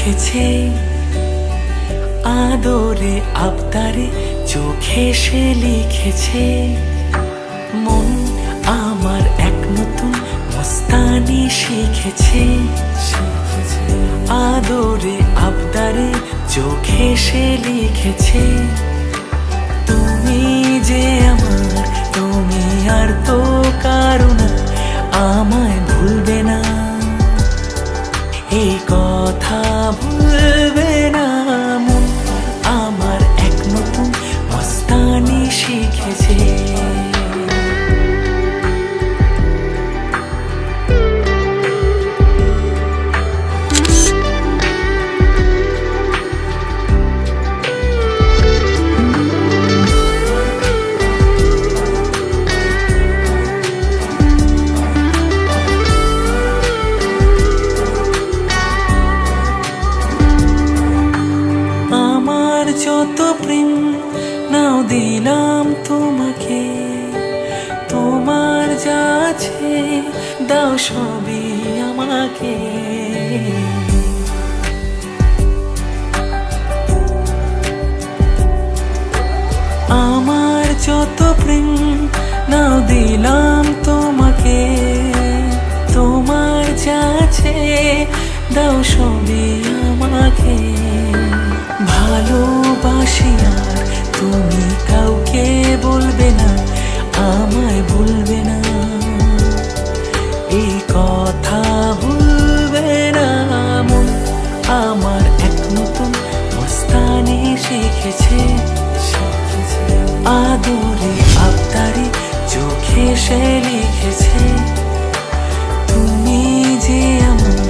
লিখেছে, আদরে আবদারে চোখে সে লিখেছে। মন আমার এক নতুন মস্তানি শিখেছে, আদরে আবদারে চোখে সে লিখেছে। তুমি যে আমার, তুমি আর তো কারো না, আমায় ভুলবে না, এই কথা ভুলবে না। মন আমার এক নতুন মস্তানি শিখেছে। যত প্রেম নাও দিলাম তোমাকে, তোমার যা আছে দাও সবই আমাকে। আমার যত প্রেম নাও দিলাম তোমাকে, তোমার যা আছে দাও সবই আমাকে। ভালোবাসি আর তুমি কাউকে বলবে না, আমায় ভুলবে না, এই কথা ভুলবে না। মন আমার এক নতুন মস্তানি শিখেছে, আদরে আবদারে চোখে সে লিখেছে। তুমি যে আমার,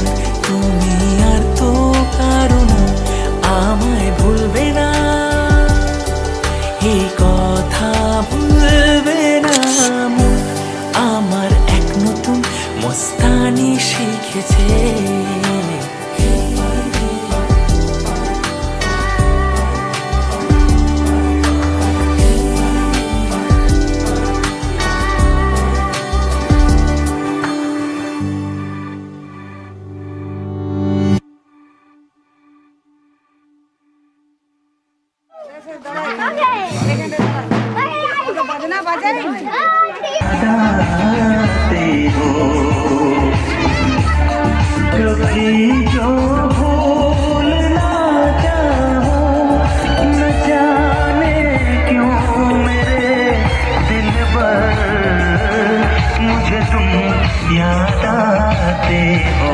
তুমি আর তো কারো না, আমায় ভুলবে না, এই কথা ভুলবে না। মন আমার এক নতুন মস্তানি শিখেছে। याद आते हो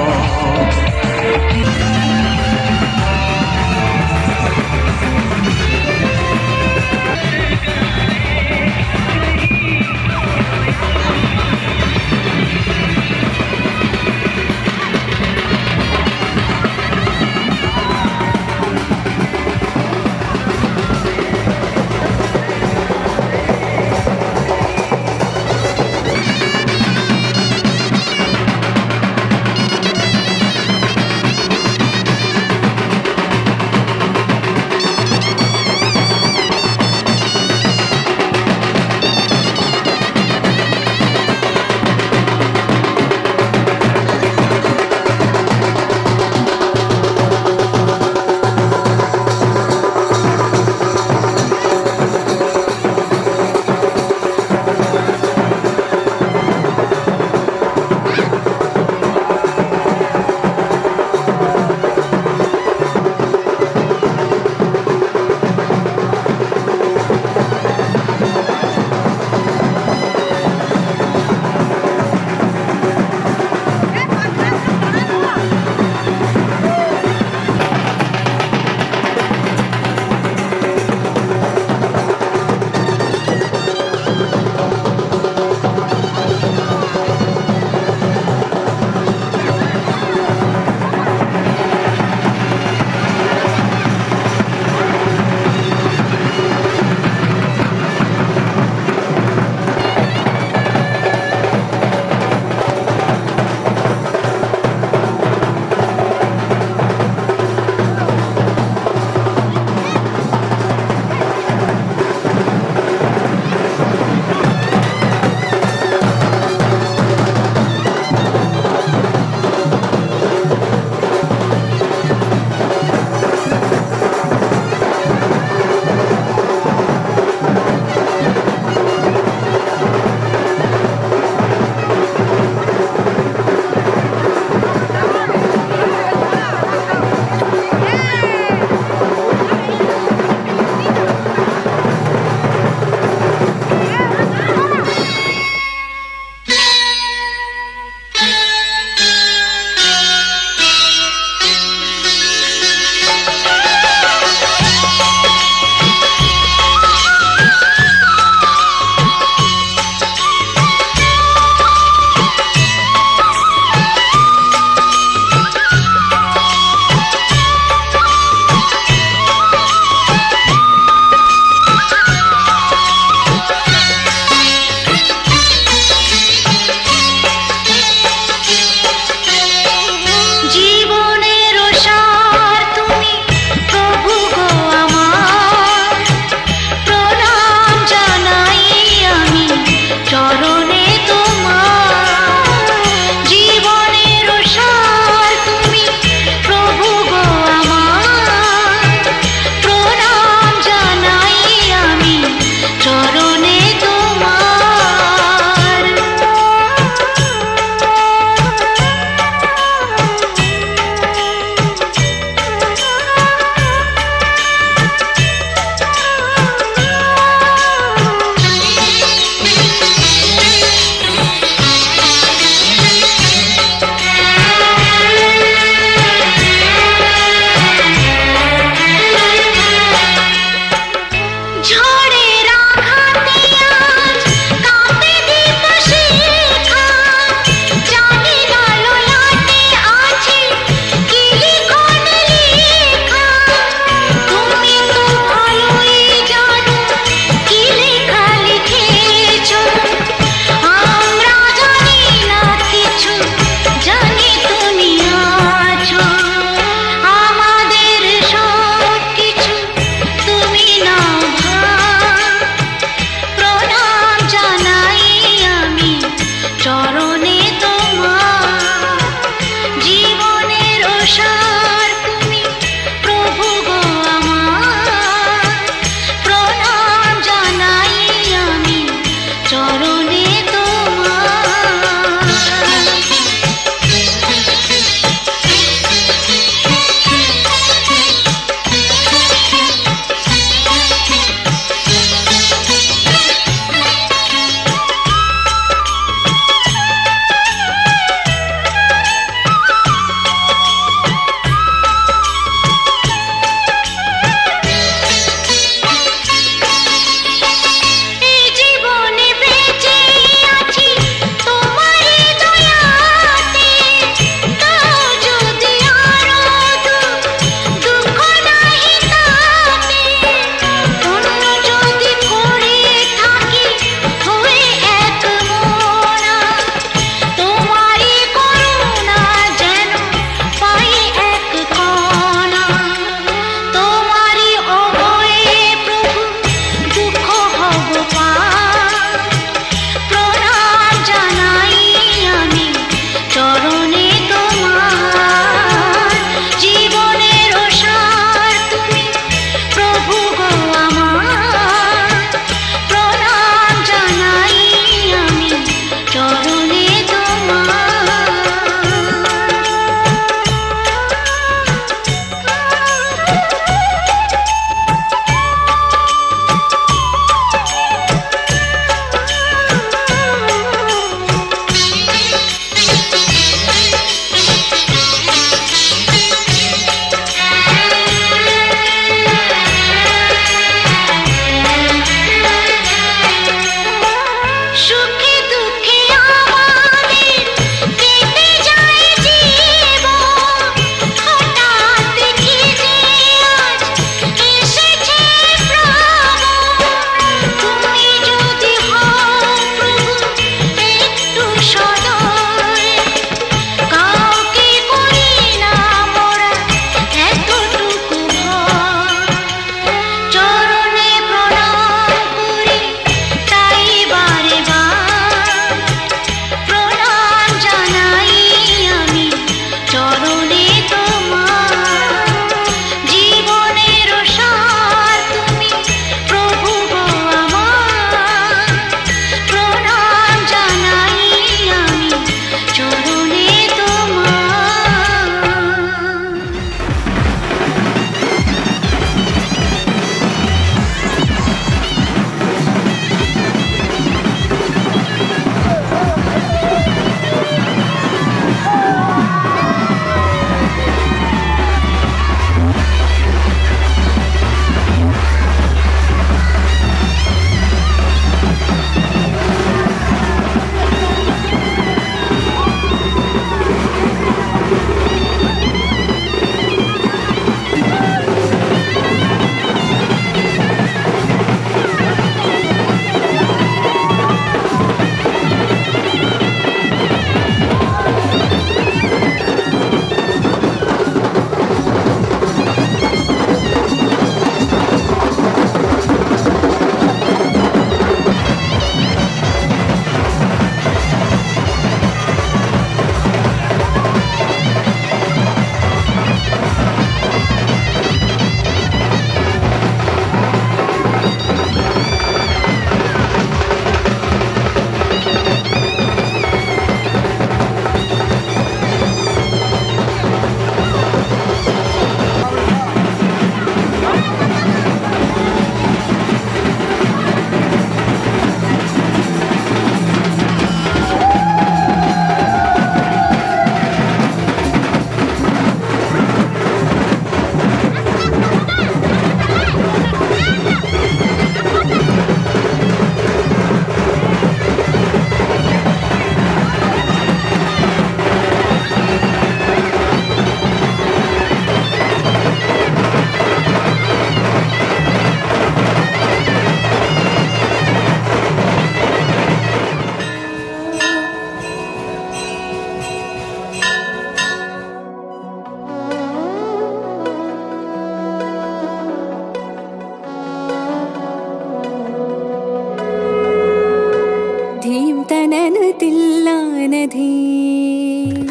धीम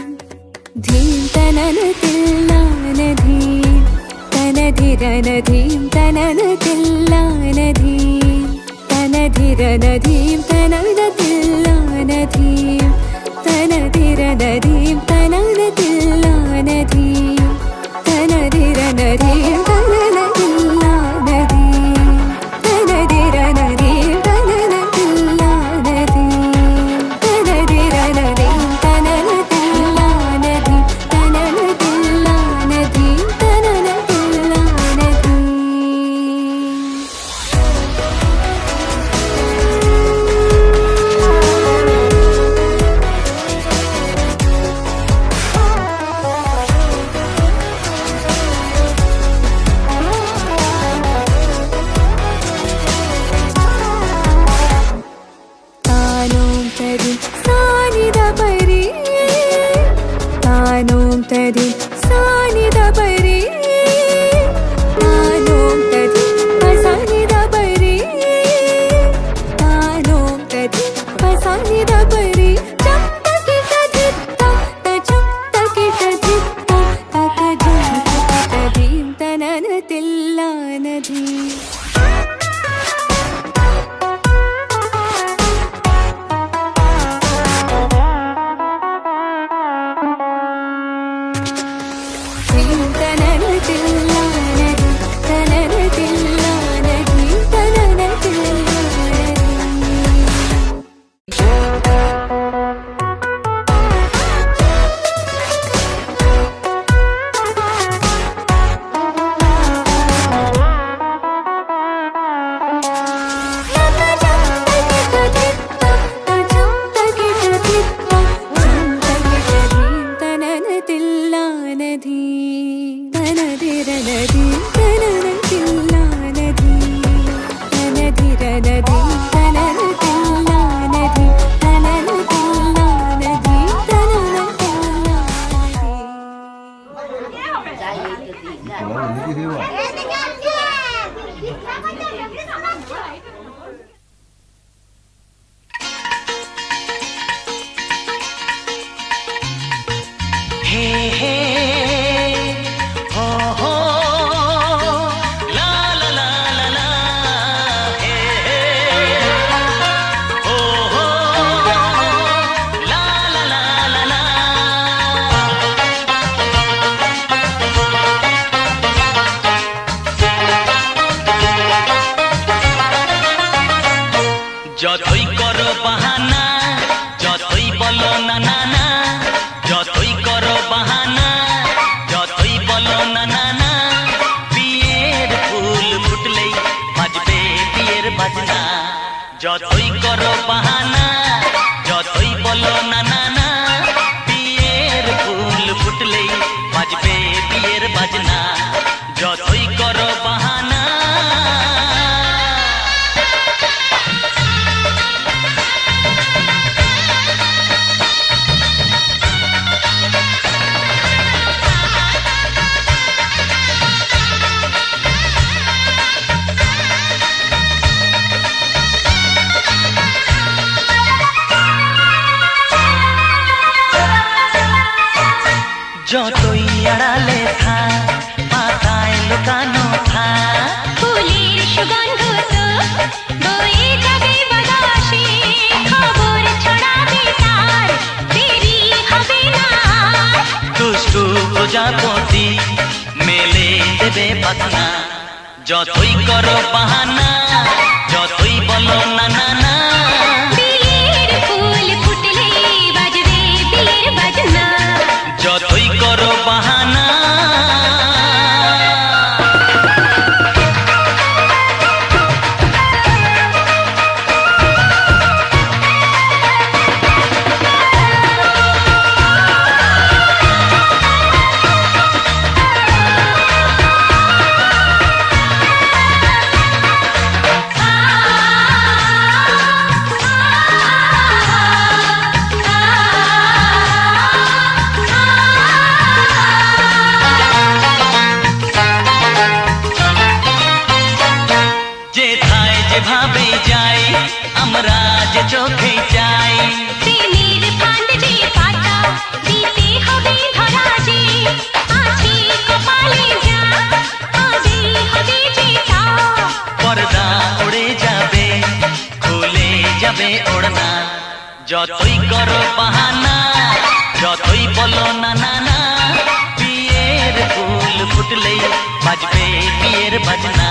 धीम तनन तिल्लान धीम तन धीरन धीम तनन तिल्लान धीम तन धीरन धीम तनन तिल्लान धीम तन धीरन धीम तनन तिल्लान धीम तन धीरन धीम तनन तिल्लान धीम तन धीरन धीम तनन तिल्लान धीम तन धीरन धीम तनन तिल्लान धीम तनन तिल्लान धीम तनन तिल्लान धीम तानों तरी सानिद परी तानों तरी सानिद परी तानों तरी पसानिद परी तानों तरी पसानिद परी चंपा की कथिता चंपा की कथिता तक झंपा धीम तनन तिल्लान धीम धीम तनन तिल्लान धीम तनन तिल्लान धीम तनन तिल्लान धीम हे हे हो हो ला ला ला ला ला हे हे हो हो ला ला ला ला ला যতই করো বাহানা যতই বলো না না না যতই করো বাহানা যতই বলো না না না বিয়ের ফুল ফুটলেই বাজবে বিয়ের বাজনা যতই করো বাহানা যতই বলো না না না বিয়ের ফুল ফুটলেই বাজবে বিয়ের বাজনা যতই করো বাহানা যতই আড়ালে থাক পাতায় লুকানো থাক ফুলের সুগন্ধ তো বয়ে যাবে বাতাসে খবর ছড়াবে তার দেরি হবে না দুষ্টু প্রজাপতি মেলে দেবে পাখনা যতই করো বাহানা যতই বলো না না না বিয়ের ফুল ফুটলে বাজবে বিয়ের বাজনা যতই করো বাহানা যেভাবে যাই আমরা যে চোখে চাই প্রেমের ফান্ড যে পাতা দিতে হবে ধরা যে আছে কপালে যা আগে হবে যে তা পর্দা উড়ে যাবে, খুলে যাবে ওড়না। যতই করো বাহানা, যতই বলো না না না, বিয়ের ফুল ফুটলেই বাজবে বিয়ের বাজনা।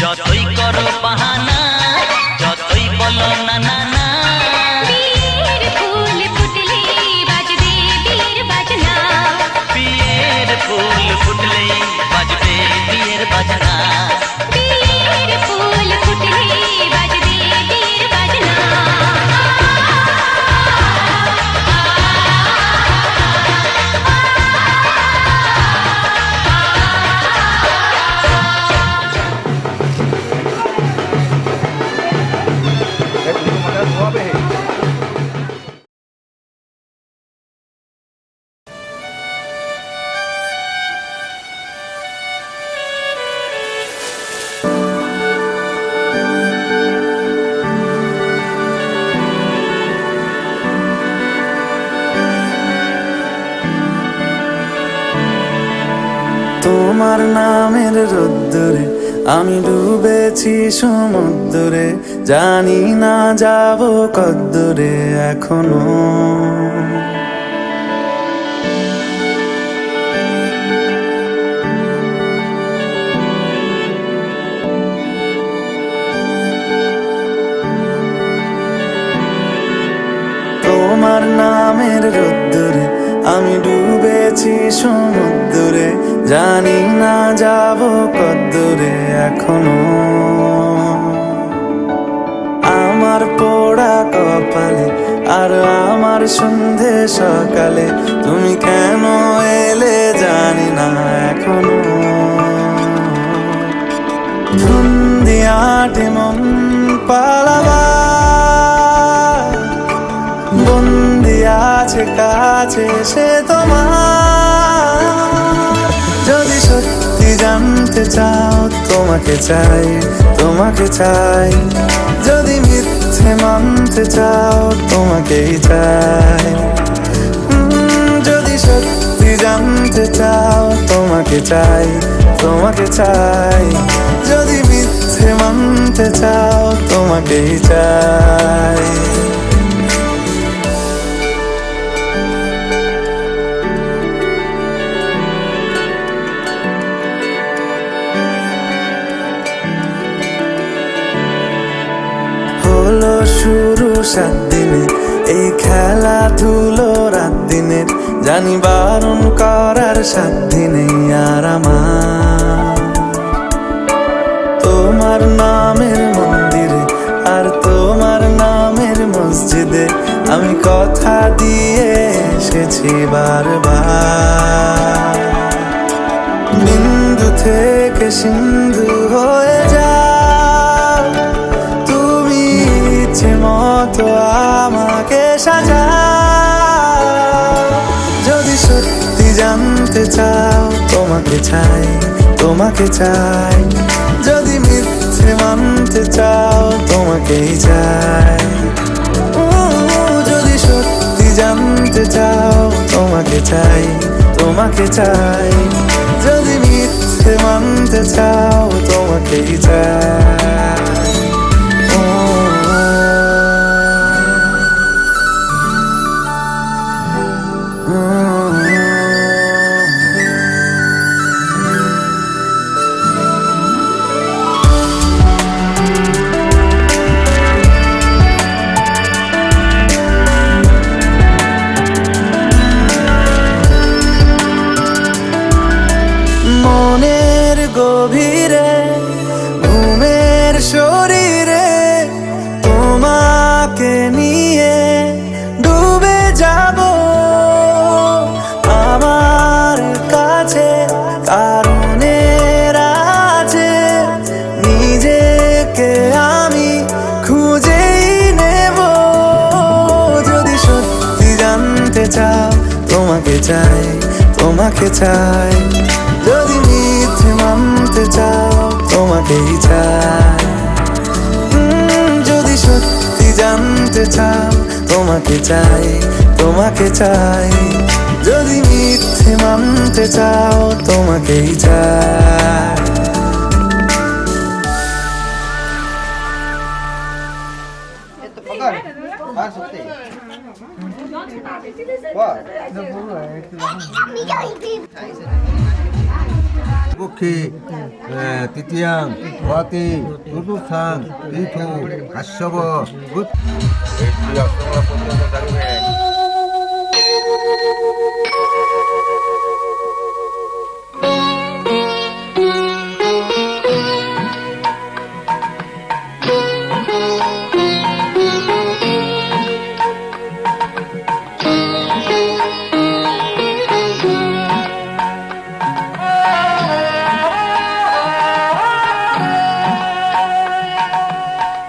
যতই করো বাহানা, যতই বলো না না না, বিয়ের ফুল ফুটলে বাজবে বিয়ের বাজনা বিয়ের ফুল ফুটলেই বাজবে বিয়ের বাজনা। বিয়ের ফুল ফুটলে বাজবে বিয়ের বাজনা তোমার নামের রোদ্দুরে আমি ডুবেছি সমুদ্রে, জানি না যাব কদ্দুরে এখনো। তোমার নামের রোদ্দুরে আমি ডুবেছি সমুদ্রে, জানি না যাব কদ্দুরে এখনো। আমার পোড়া কপালে আর আমার সন্ধে সকালে তুমি কেন এলে জানি না এখনো। ধুন্দিয়াটে মন পালাবার বন্দি আছে কাছে সে তোমার। যদি সত্যি জানতে চাও তোমাকে চাই, তোমাকে চাই। যদি মিথ্যে মানতে চাও তোমাকেই চাই। যদি সত্যি জানতে চাও তোমাকে চাই, তোমাকে চাই। যদি মিথ্যে মানতে চাও তোমাকেই চাই। হলো শুরু 7 দিনে এই খেলাধুলো রাত দিনের, জানি বারণ করার সাধ্য নেই আর আমার। তোমার নামের মন্দিরে আর তোমার নামের মসজিদে আমি কথা দিয়ে এসেছি বারবার। বিন্দু থেকে সিন্ধু হয়ে যাও তুমি, ইচ্ছে মতো আমাকে সাজাও। যদি সত্যি জানতে চাও তোমাকে চাই, তোমাকে চাই। যদি মিথ্যে মানতে চাও তোমাকেই চাই। যদি সত্যি জানতে চাও তোমাকে চাই, তোমাকে চাই। যদি মিথ্যে মানতে চাও তোমাকেই চাই। মনের গভীরে ঘুমের শরীরে তোমাকে নিয়ে ডুবে যাব। আমার কাছে কারণের আছে, নিজেকে আমি খুঁজেই নেব। যদি সত্যি জানতে চাও তোমাকে চাই, তোমাকে চাই। যদি মিথ্যে মানতে চাও তোমাকেই চাই। যদি সত্যি জানতে চাও তোমাকে চাই, তোমাকে চাই, যদি মিথ্যে মানতে চাও তোমাকেই চাই। পক্ষে তৃতীয়াং ভবতি চতুর্থাং তীর্থ কাশ্যপ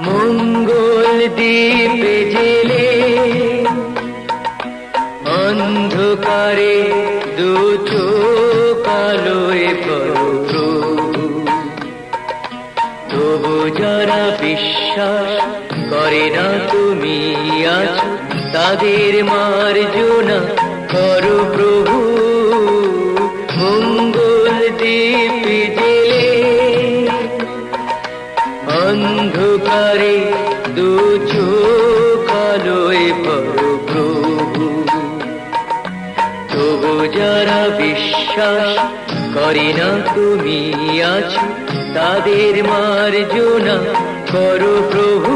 মঙ্গল দ্বীপে জেলে অন্ধকারে দু চোখ আলোয় প্রভু, তবু যারা বিশ্বাস করে না তুমি আছো তাদের মার্জনা করো প্রভু। মঙ্গল দ্বীপে জেলে অন্ধকারে দু চোখ আলোয় প্রভু, তবু যারা বিশ্বাস করে না তুমি আছো তাদের মার্জনা করো প্রভু।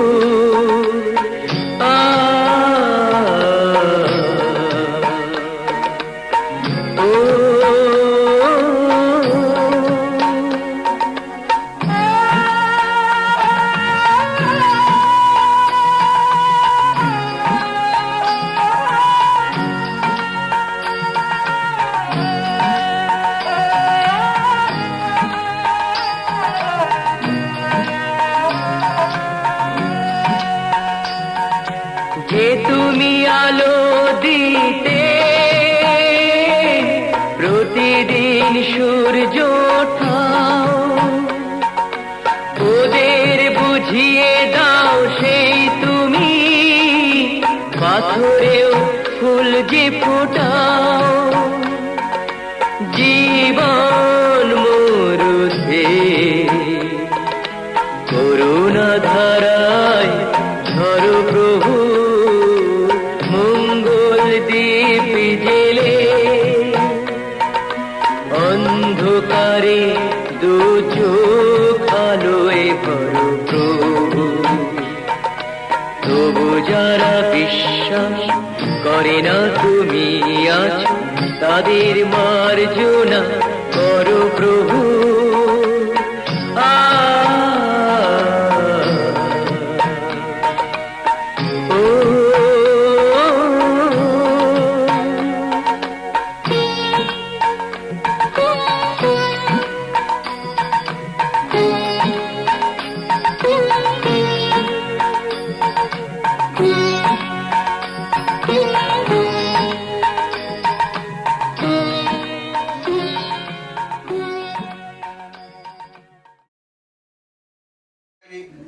যে তুমি আলো দিতে প্রতিদিন সূর্য ওঠাও, ওদের বুঝিয়ে দাও সেই তুমি পাথরেও ফুল যে ফোটাও। জীবন মরুতে করুণা ধারায় ঝরো প্রভু। মঙ্গল দ্বীপ জেলে অন্ধকারে দু চোখ আলোয় ভরো প্রভু, তবু যারা বিশ্বাস করে না তুমি আছো তাদের মার্জনা করো প্রভু।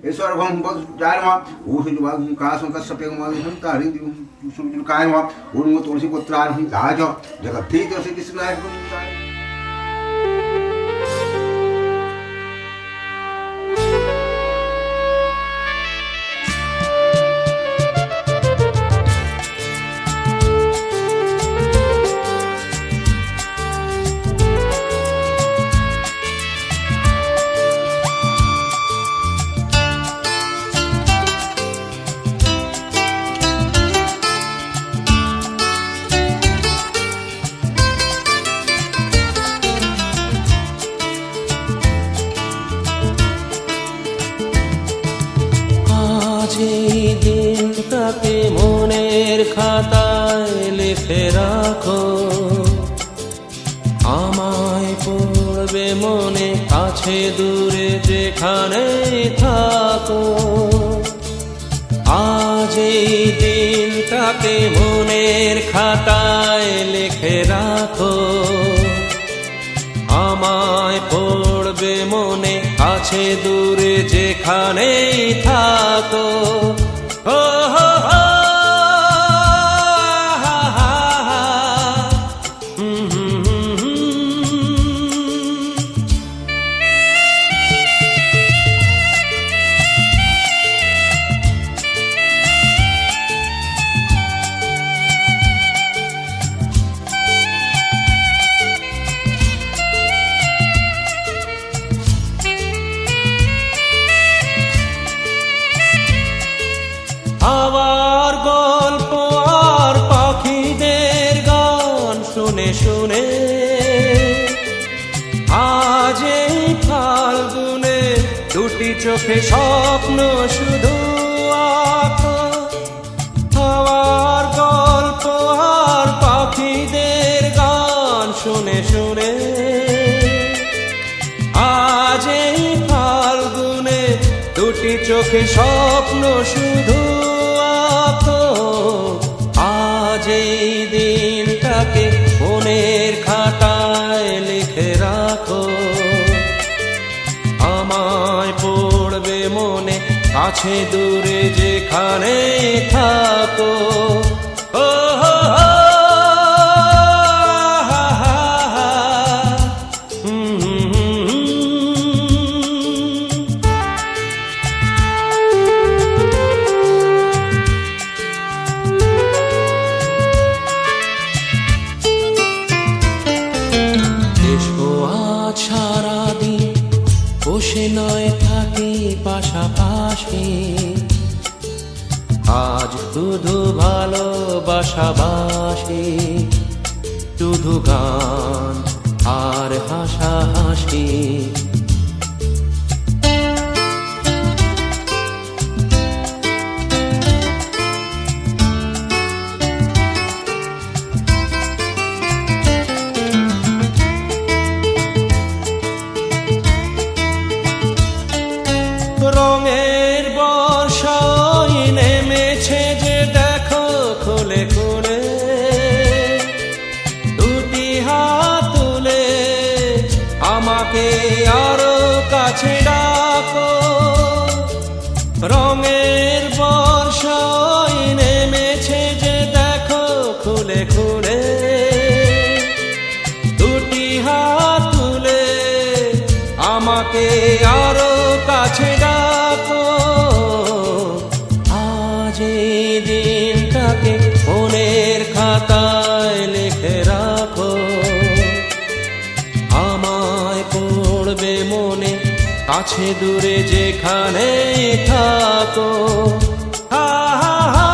ईश्वर भम जायमा ऊषुजुवा कासं कस्सपें मादिनं तारिं दिवं सुजुल कायमा उन्म तुलसी पुत्रार हम दाज जगत थी तो श्री कृष्ण नायक এই দিনটাকে মনের খাতায় লিখে রাখো, আমায় পড়বে মনে কাছে দূরে যেখানে থাকো। আজ এই দিনটাকে মনের খাতায় লিখে রাখো, আমায় পড়বে মনে কাছে দূরে যেখানেই থাকো। ও হো হো, হাওয়ার গল্প আর পাখিদের গান শুনে শুনে আজ এই ফাল্গুনে দুটি চোখে স্বপ্ন শুধু আঁকো। হাওয়ার গল্প আর পাখিদের গান শুনে শুনে আজ এই ফাল্গুনে দুটি চোখে স্বপ্ন শুধু আঁকো। আজ এই দিনটাকে মনের খাতায় লিখে রাখো, আমায় পড়বে মনে কাছে দূরে যেখানে থাকো। ও হো হো, হা হা হা, এসো আজ সারাদিন বসে নয় থাকি পাশাপাশি, আজ শুধু ভালোবাসাবাসি, শুধু গান আর হাসাহাসি। রঙের বর্ষায় নেমেছে যে দেখো খুলে খুলে, দুটি হাত তুলে আমাকে আরো কাছে ডাকো। রঙের বর্ষায় নেমেছে যে দেখো খুলে খুলে, দুটি হাত তুলে আমাকে আরো কাছে ডাকো। আজ এই দিনটাকে মনের খাতায় লিখে রাখো, আমায় পড়বে মনে কাছে দূরে যেখানে থাকো। হা হা হা,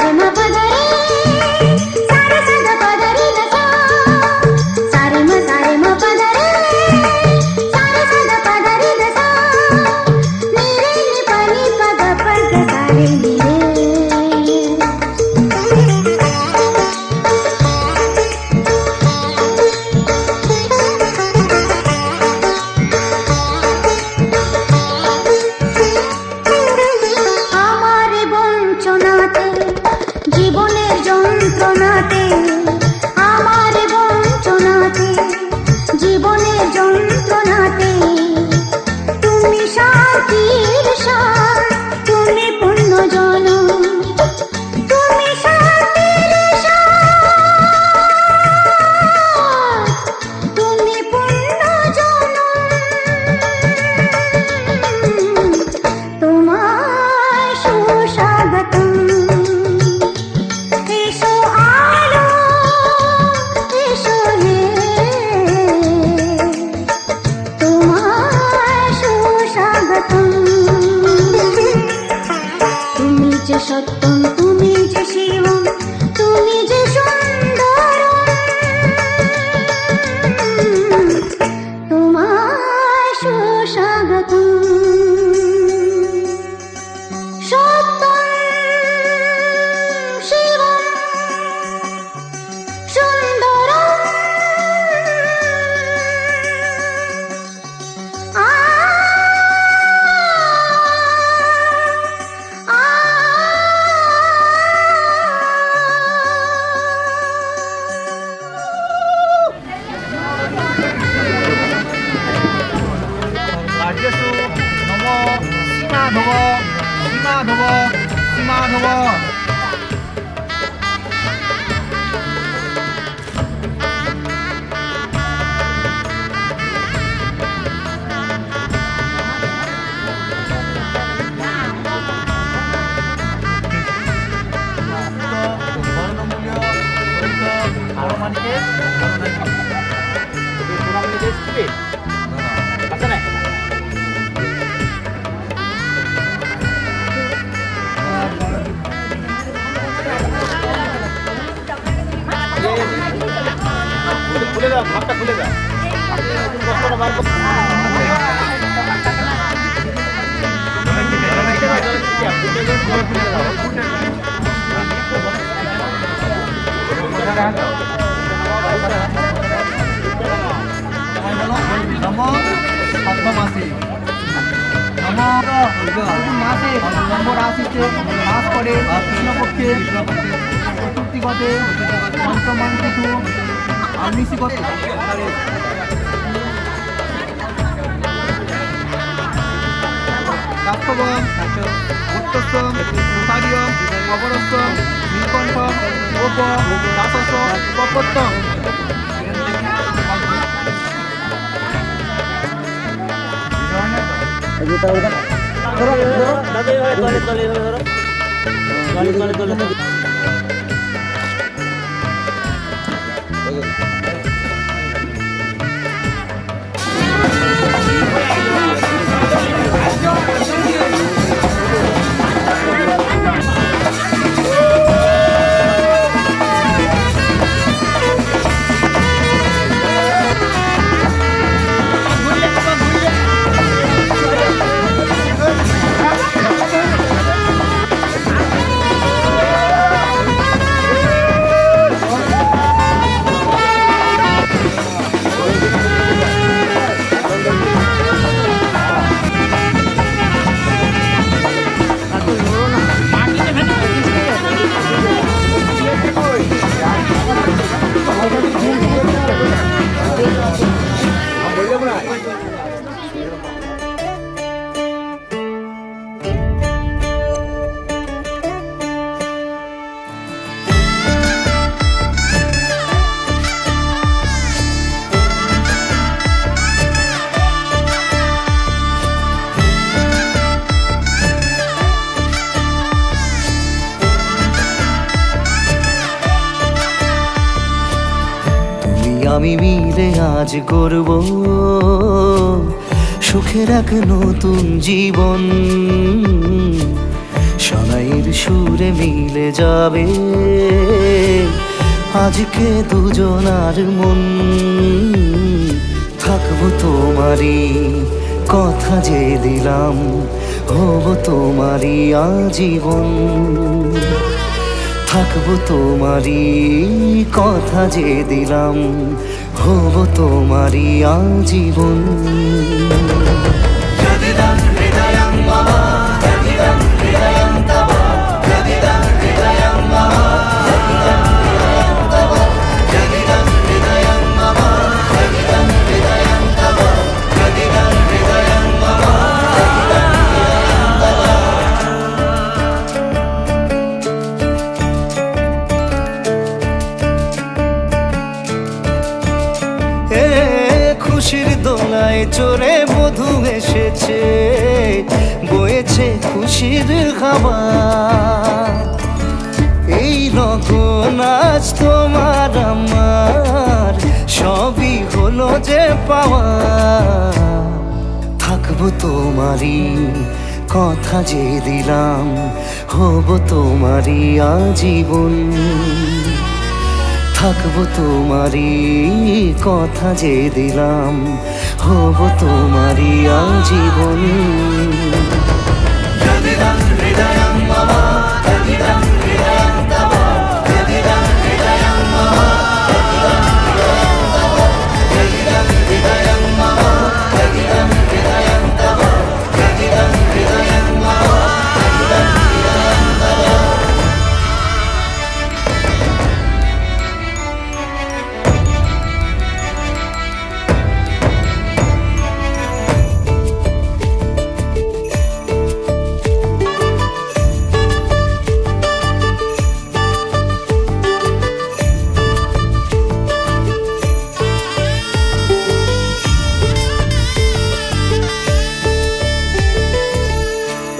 सारे म पदरे सारे सद पदरे दसा सारे म पदरे सारे सद पदरे दसा मेरे नि पनि पद पद सारे मेरे আমারে বঞ্চনাতে জীবনের যন্ত্রণাতে আমারে বঞ্চনাতে জীবনের যন্ত্রণাতে তুমি শান্তির সার তুমি পূর্ণ জন তুমি শান্তির সার তুমি পূর্ণ জন তোমায় সুস্বাগতম এসো আলো এসো হে তোমায় সুস্বাগতম তুমি যে সত্যম তুমি যে শিবম তুমি যে সুন্দরম তোমায় সুস্বাগতম সত্যম শিবম সুন্দরম আ আ রাজেশু নম সীমা ধব সীমা ধব সীমা ধব বর্ণমূল্য আরমানিকে আছে না খুলে দাও ভাবটা খুলে দাও কষ্টটা বার করো নম সপ্তমাসে নম মাসে নম্বর রাশিতে মাস পড়ে কৃষ্ণপক্ষে চতুর্থীগতে পঞ্চমান তিথু আমিষিগতে কাশ্যপম উত্তস্তম সুতারিয়ম অপরস্তম নীলকণ্ঠম গোপ দাসস্ব কপোত্তম আমি মিলে আজ করব সুখের এক নতুন জীবন। সানাইয়ের সুরে মিলে যাবে আজকে দুজনার মন। থাকবো তোমারই কথা যে দিলাম, হব তোমারই আজীবন। থাকবো তোমারই কথা যে দিলাম, হব তোমারই আজীবন। খুশির দোলায় চড়ে মধু এসেছে, বয়েছে খুশির খাবার। এই লগন আজ তোমার আমার, সবই হলো যে পাওয়া। থাকবো তোমারই কথা যে দিলাম, হব তোমারই আজীবন। থাকবো তোমারই কথা যে দিলাম, হব তোমারই আজীবন।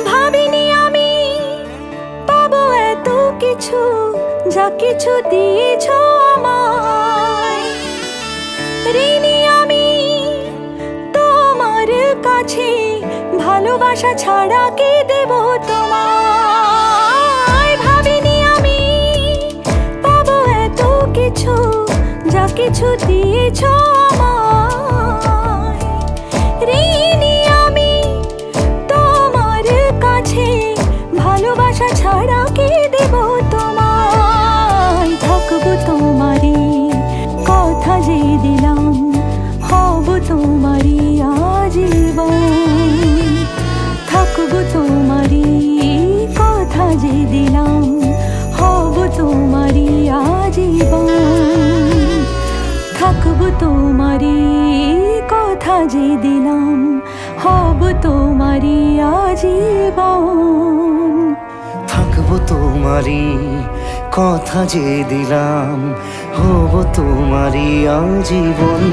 ভাবিনি আমি পাবো এত কিছু, যা কিছু দিয়েছ আমায়। ঋণী আমি তোমার কাছে, ভালোবাসা ছাড়া কি দেব তোমায়। ভাবিনি আমি পাবো এত কিছু, যা কিছু দিয়েছ আমায়। ঋণী আমি তোমার কাছে, ভালোবাসা ছাড়া কি দেব তোমায়। থাকবো তোমারই কথা যে দিলাম, হব তোমারই আজীবন। থাকবো তোমারই কথা যে দিলাম, হব তোমারই আজীবন। থাকবো তোমারই কথা যে দিলাম, হব তোমারই আজীবন। থাকবো তোমারই কথা যে দিলাম, হব তোমারই আজীবন।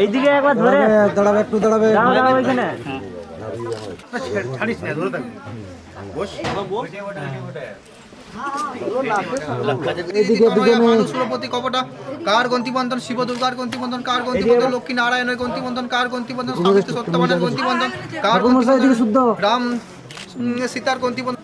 এইদিকে একবার ধরে দাঁড়াবে, একটু দাঁড়াবে, দাঁড়াবে ওইখানে। ছাড়িস না, ধরে থাকবি। কার গ্রন্থিবন্ধন, শিব দুর্গার গ্রন্থিবন্ধন, কার গ্রন্থিবন্ধন, লক্ষ্মী নারায়ণের গ্রন্থিবন্ধন, কার গ্রন্থিবন্ধন, সাবিত্রী সত্যবানের গ্রন্থিবন্ধন, কার গ্রন্থিবন্ধন, রাম সীতার গ্রন্থিবন্ধন।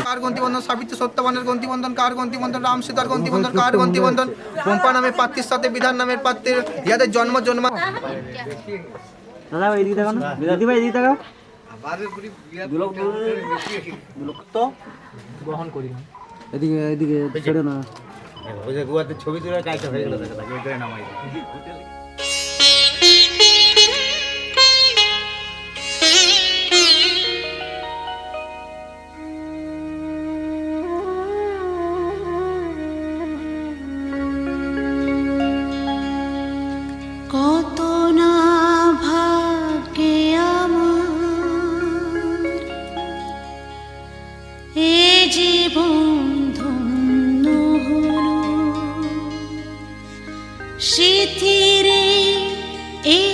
কার গ্রন্থিবন্ধন, সাবিত্রী সত্যবানের গ্রন্থিবন্ধন, কার গ্রন্থিবন্ধন, রাম সীতার গ্রন্থিবন্ধন, কার গ্রন্থিবন্ধন, পম্পা নামের পাত্রীর সাথে বিধান নামের পাত্রের ইয়াদের জন্ম জন্মা। দাদা এইদিকে দেখো না, দিদি ভাই এইদিকে দেখো। গ্রহণ করি এদিকে এদিকে ছেড়ে না। ওই যে গুয়াতে ছবি তুলে কাজটা হয়ে গেল, তাকে ওইটাই নামাই সিথিরে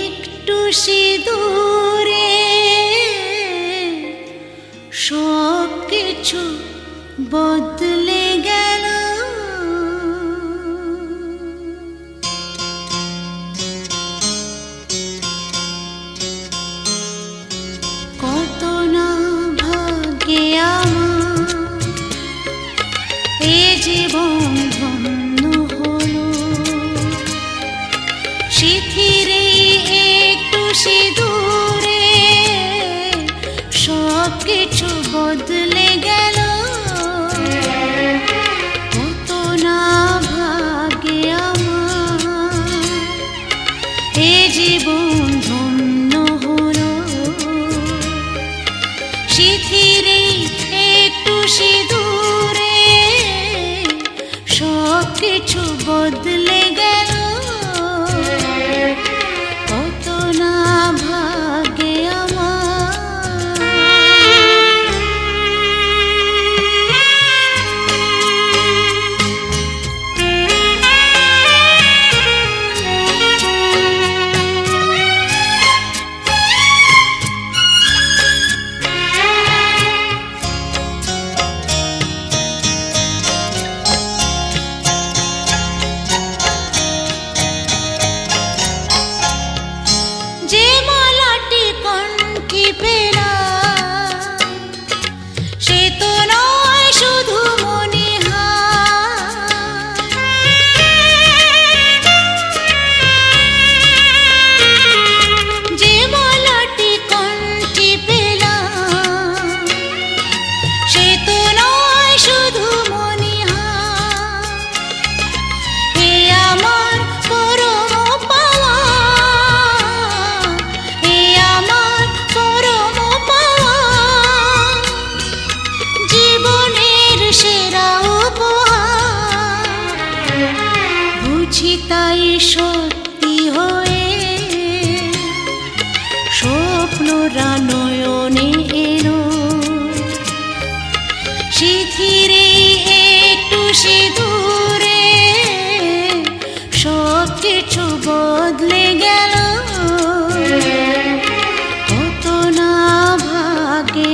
একটু সিঁদুরে সব কিছু বদলে গেল। কত না ভাগ্যে আমার এ জীবন ধন্য হলো। সিথিরে একটু সিঁদুরে সব কিছু বদলে গেল। কত না ভাগ্যে আমার এ জীবন ধন্য হলো। সিথিরে একটু সিঁদুরে সব কিছু বদলে গেল। কত না ভাগ্যে যে মালাটি কণ্ঠে পেলাম সে তো নয় শুধু মনিহার। যে মালাটি কণ্ঠে পেলাম সে তো নয় শুধু মনিহার। হে আমার পরম পাওয়া, হে আমার পরম পাওয়া, জীবনের সেরা উপহার। বুঝি তাই সত্যি হয়ে স্বপ্নরা নয়নে এলো। সিথিরে একটু সিঁদুরে সব কিছু বদলে গেল। কত না ভাগ্যে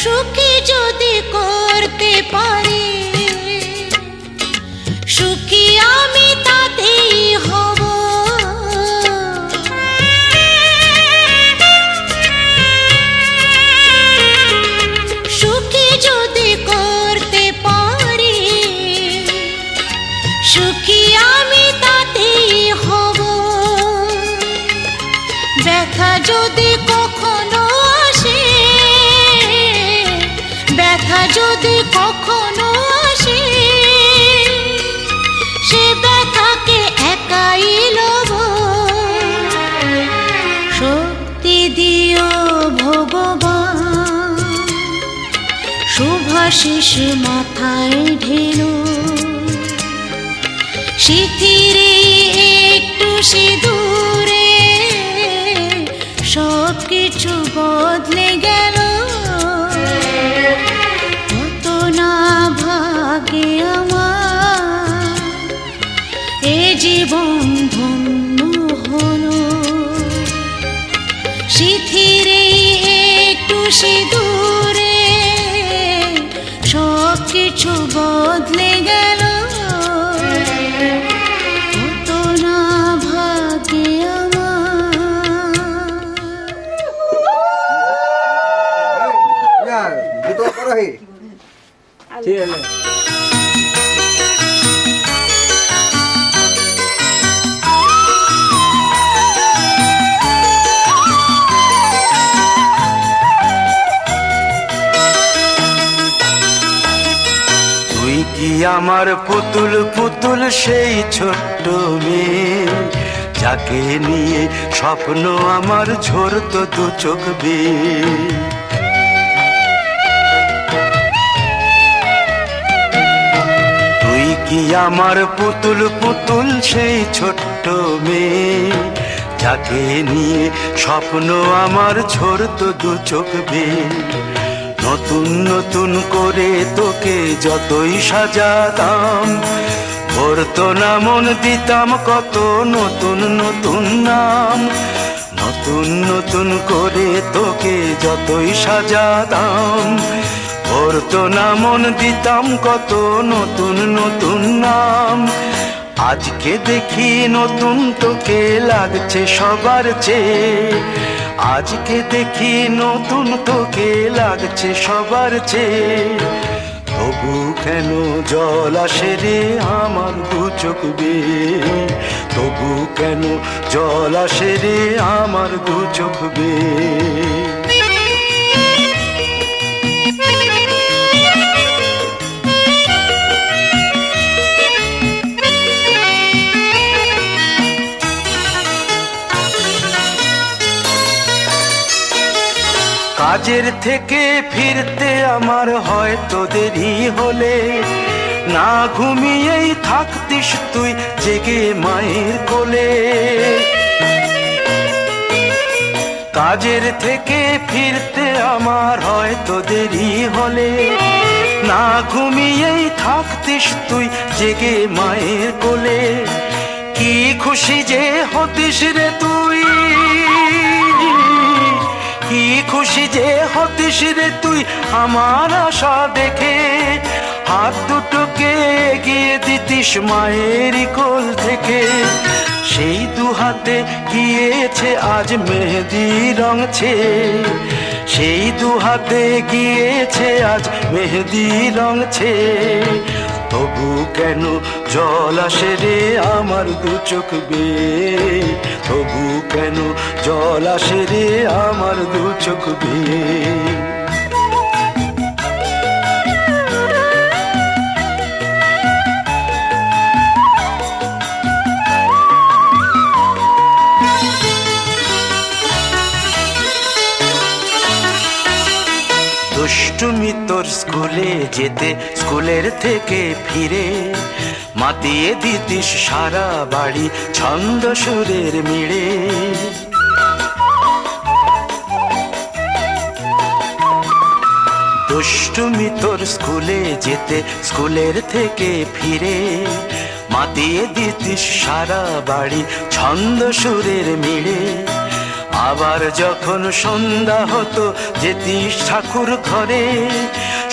সুখী যদি করতে পারি, সুখী আমি তাতেই হব। সুখী যদি করতে পারি, সুখী আমি তাতেই হব। ব্যথা যদি কখনো আসে, ব্যথা যদি কখনো আসে, সে ব্যথাকে একাই লব। শক্তি দিও ভগবান, শুভাশিস মাথায় ঢেলো। সিথিরে একটু সিঁদুরে সব কিছু বদলে গেল। কত না ভাগ্যে আমার এ জীবন ধন্য হলো। সিথিরে একটু সিঁদুরে সব কিছু বদলে গেল। কত না ভাগ্যে দুটো করো হে। ঠিক আছে। তুই কি আমার পুতুল পুতুল সেই ছোট্ট মেয়ে, যাকে নিয়ে স্বপ্ন আমার ঝরতো দু চোখ বেয়ে। দেখি আমার পুতুল পুতুল সেই ছোট্ট মেয়ে, যাকে নিয়ে স্বপ্ন আমার ঝরতো দু চোখ বেয়ে। নতুন নতুন করে তোকে যতই সাজাতাম, ভরতো না মন, দিতাম কত নতুন নতুন নাম। নতুন নতুন করে তোকে যতই সাজাতাম, ভরতো না মন, দিতাম কত নতুন নতুন নাম। আজকে দেখি নতুন তোকে লাগছে সবার চেয়ে, আজকে দেখি নতুন তোকে লাগছে সবার চেয়ে। তবু কেন জল আসে রে আমার দু চোখ বেয়ে, তবু কেন জল আসে রে আমার দু চোখ বেয়ে। কাজের থেকে ফিরতে আমার হয়তো দেরি হলে, না ঘুমিয়েই থাকতিস তুই জেগে মায়ের কোলে। কাজের থেকে ফিরতে আমার হয়তো দেরি হলে, না ঘুমিয়েই থাকতিস তুই জেগে মায়ের কোলে। কি খুশি যে হতিস রে তুই, কি খুশি যে হতিস রে তুই আমার আশা দেখে। হাত দুটোকে এগিয়ে দিতিস মায়ের কোল থেকে, সেই দু হাতে গিয়েছে আজ মেহেদি রঙছে, সেই দু হাতে গিয়েছে আজ মেহেদি রঙছে। তবু কেন জল আসে রে আমার দু চোখ বেয়ে, তবু কেন জল আসে রে আমার দু চোখ বেয়ে। দুষ্টুমি তোর স্কুলে যেতে, স্কুলের থেকে ফিরে মাতিয়ে দিতিস সারা বাড়ি ছন্দ সুরের মিড়ে। দুষ্টুমি তোর স্কুলে যেতে, স্কুলের থেকে ফিরে মাতিয়ে দিতিস সারা বাড়ি ছন্দ সুরের মিড়ে। আবার যখন সন্ধ্যা হতো যেতিস ঠাকুর ঘরে,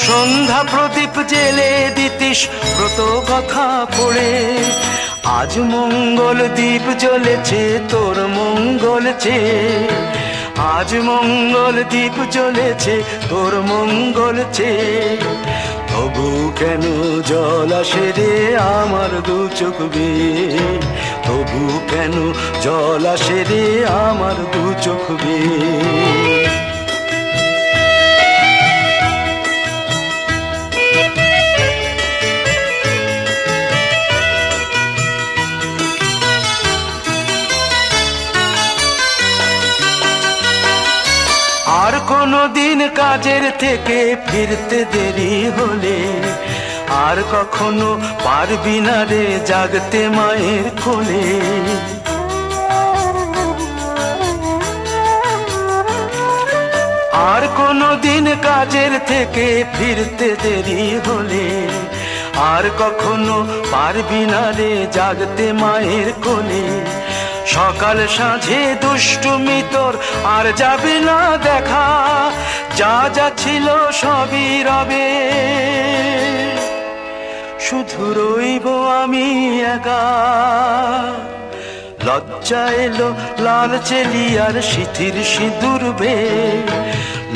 সন্ধ্যা প্রদীপ জেলে দিতিস ব্রত কথা পড়ে। আজ মঙ্গল দ্বীপ জ্বলেছে তোর মঙ্গল চেয়ে, আজ মঙ্গল দ্বীপ জ্বলেছে তোর মঙ্গল চেয়ে। তবু কেন জল আসে রে আমার দু চোখ বেয়ে, তবু কেন জল আসে রে আমার দু চোখ বেয়ে। আর কোনো দিন কাজের থেকে ফিরতে দেরি হলে, আর কখনো পারবি না রে জাগতে মায়ের কোলে। আর কোনো দিন কাজের থেকে ফিরতে দেরি হলে, আর কখনো পারবি না রে জাগতে মায়ের কোলে। সকাল সাঁঝে দুষ্টুমি তোর আর যাবে না দেখা, যা যা ছিল সবই রবে, শুধু রইব আমি একা। লজ্জা এলো লাল চেলিয়ার সিথির সিঁদুর বেয়ে,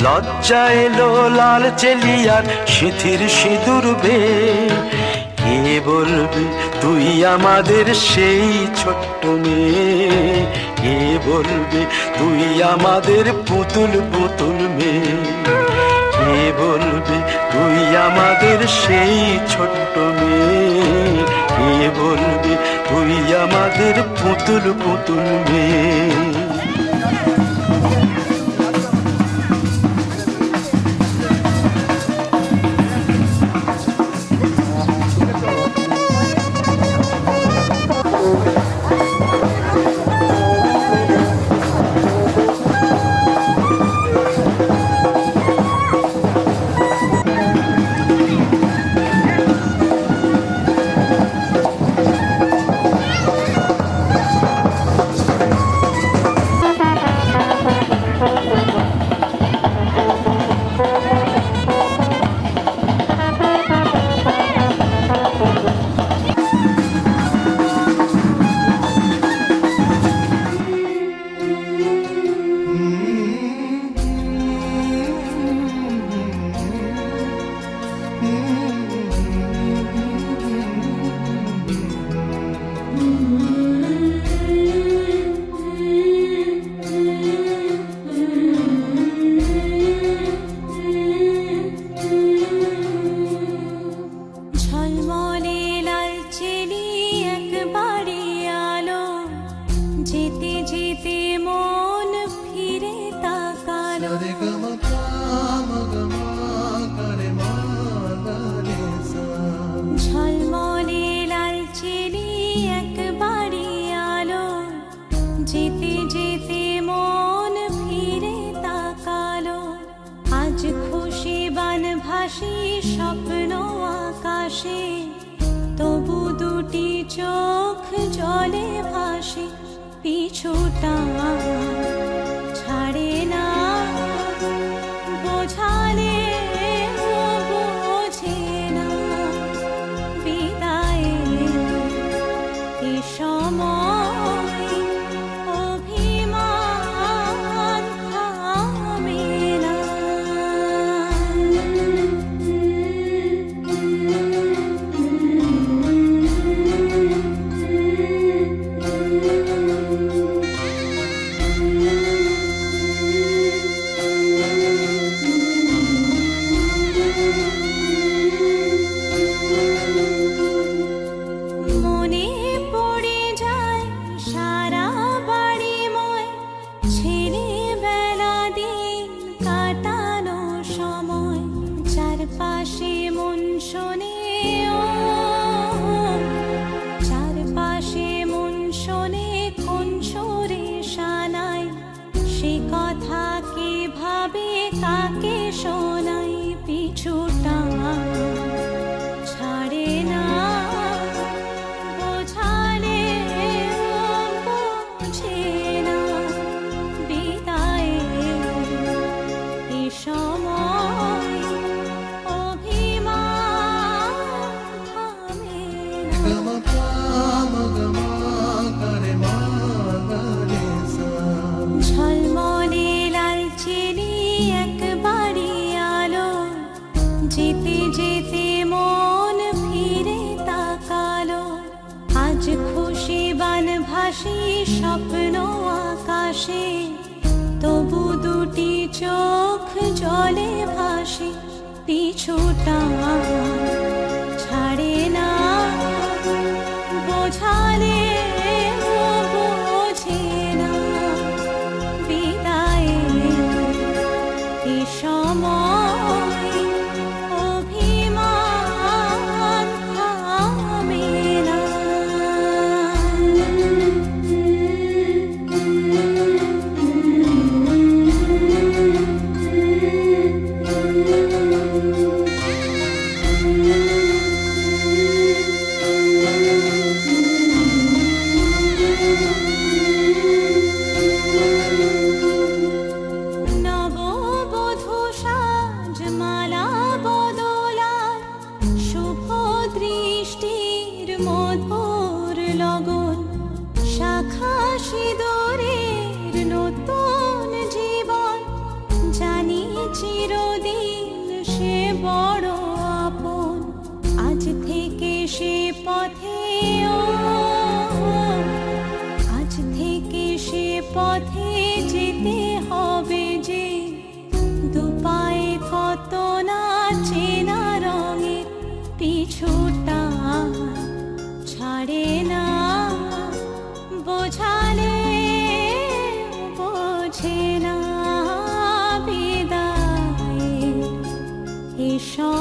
লজ্জা এলো লাল চেলিয়ার সিথির সিঁদুর বেয়ে। কে বলবি তুই আমাদের সেই ছোট্ট মেয়ে, কে বলবি তুই আমাদের পুতুল পুতুল মেয়ে। কে বলবি তুই আমাদের সেই ছোট্ট মেয়ে, কে বলবি তুই আমাদের পুতুল পুতুল মেয়ে। ভাসি স্বপ্ন আকাশে, তবু দুটি চোখ জলে ভাসে, পিছুটা ছাড়ে না, বোঝালে বোঝে না, বিদায়ের এ সময় অভিমান থামে না। মনে পড়ে যায় সারা বাড়িময় ছেলেবেলা দিন কাটানো সময়, চারপাশে মন শোনে ও, চারপাশে মন শোনে কোন সুরে শানাই, সে কথা কে ভাবে কাকে শোনাই, পিছুটা ছাড়ে না, বোঝালে বোঝে না, বিদায়ের এ সময় অভিমান থামে না। ঝলমলে লাল চিনি একবারই আলো, যেতে যেতে মন ফিরে তাকালো, আজ খুশি বান ভাসি স্বপ্ন আকাশে, তবু দুটি চোখ জলে ভাসে, পিছুটা ছাড়ে না, বোঝালে বোঝে না, বিদায়ের এ সময় অভিমান থামে না। নববধূ সাজ মালা বদলায়, শুভ দৃষ্টির মধুর লগন, শাখা সিঁদুরের নতুন জীবন, জানি চিরদিন সে বড় আপন, আজ থেকে সে পথে ও, আজ থেকে সে পথে যেতে হবে যে, দুপায়ে কত না চেনা রঙের, পিছুটা ছাড়ে না, বোঝালে বোঝে না, বিদায়ের এ সময়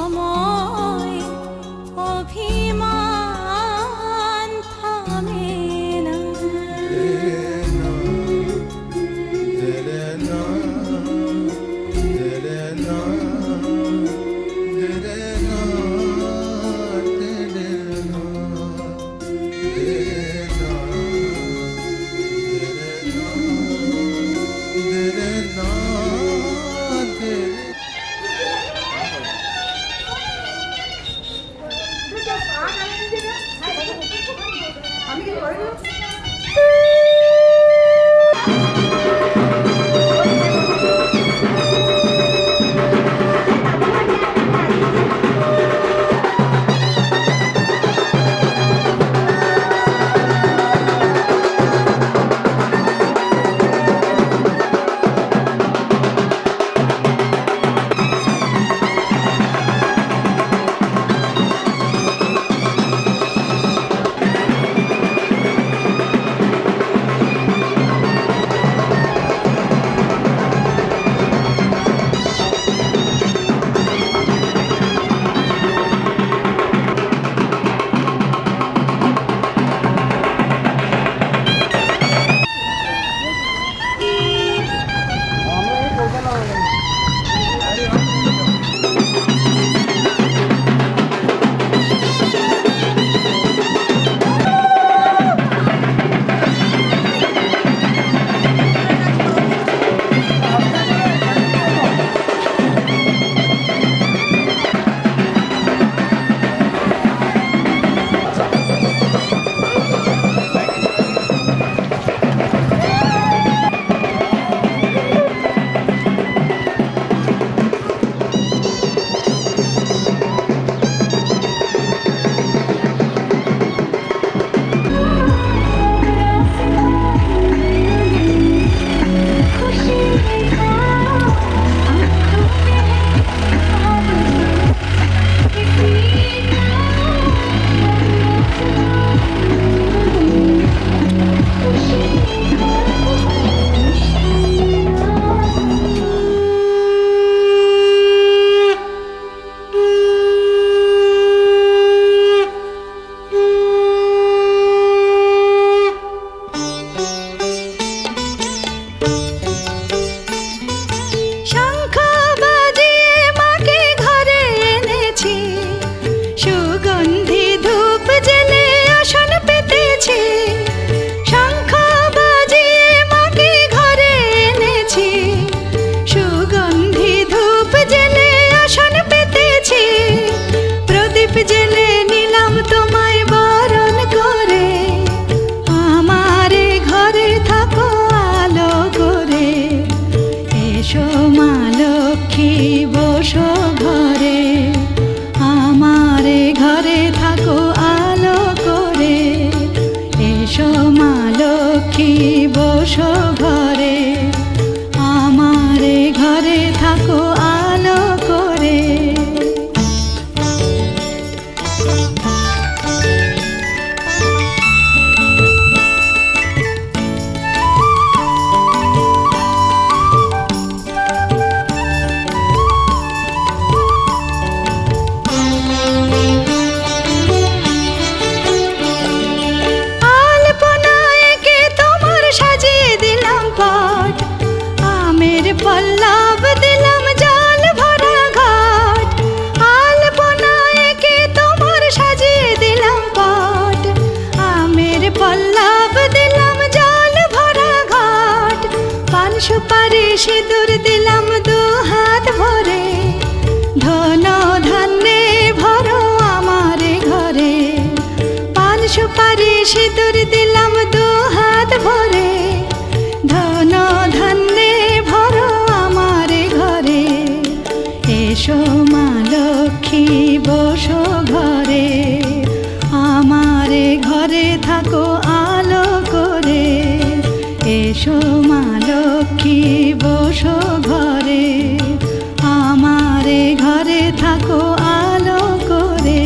বসো ঘরে, আমারে ঘরে থাকো আলো করে। এসো মা লক্ষ্মী বসো ঘরে, আমারে ঘরে থাকো আলো করে। পল্লব দিলাম জল ভরা ঘাট, আলপনা এঁকে তোমার সাজিয়ে দিলাম পট। আমের পল্লব দিলাম জল ভরা ঘাট, পান সুপারি সিঁদুর দিলাম দু হাত ভরে। ধন ধান্যে ভরো আমারে ঘরে, পান সুপারি সিঁদুর দিলাম দু হাত ভরে। ধন ধান্যে ভরো আমারে ঘরে, এসো মা লক্ষ্মী বসো ঘরে, আমারে ঘরে থাকো আলো করে। এসো মা লক্ষ্মী বসো ঘরে, আমারে ঘরে থাকো আলো করে।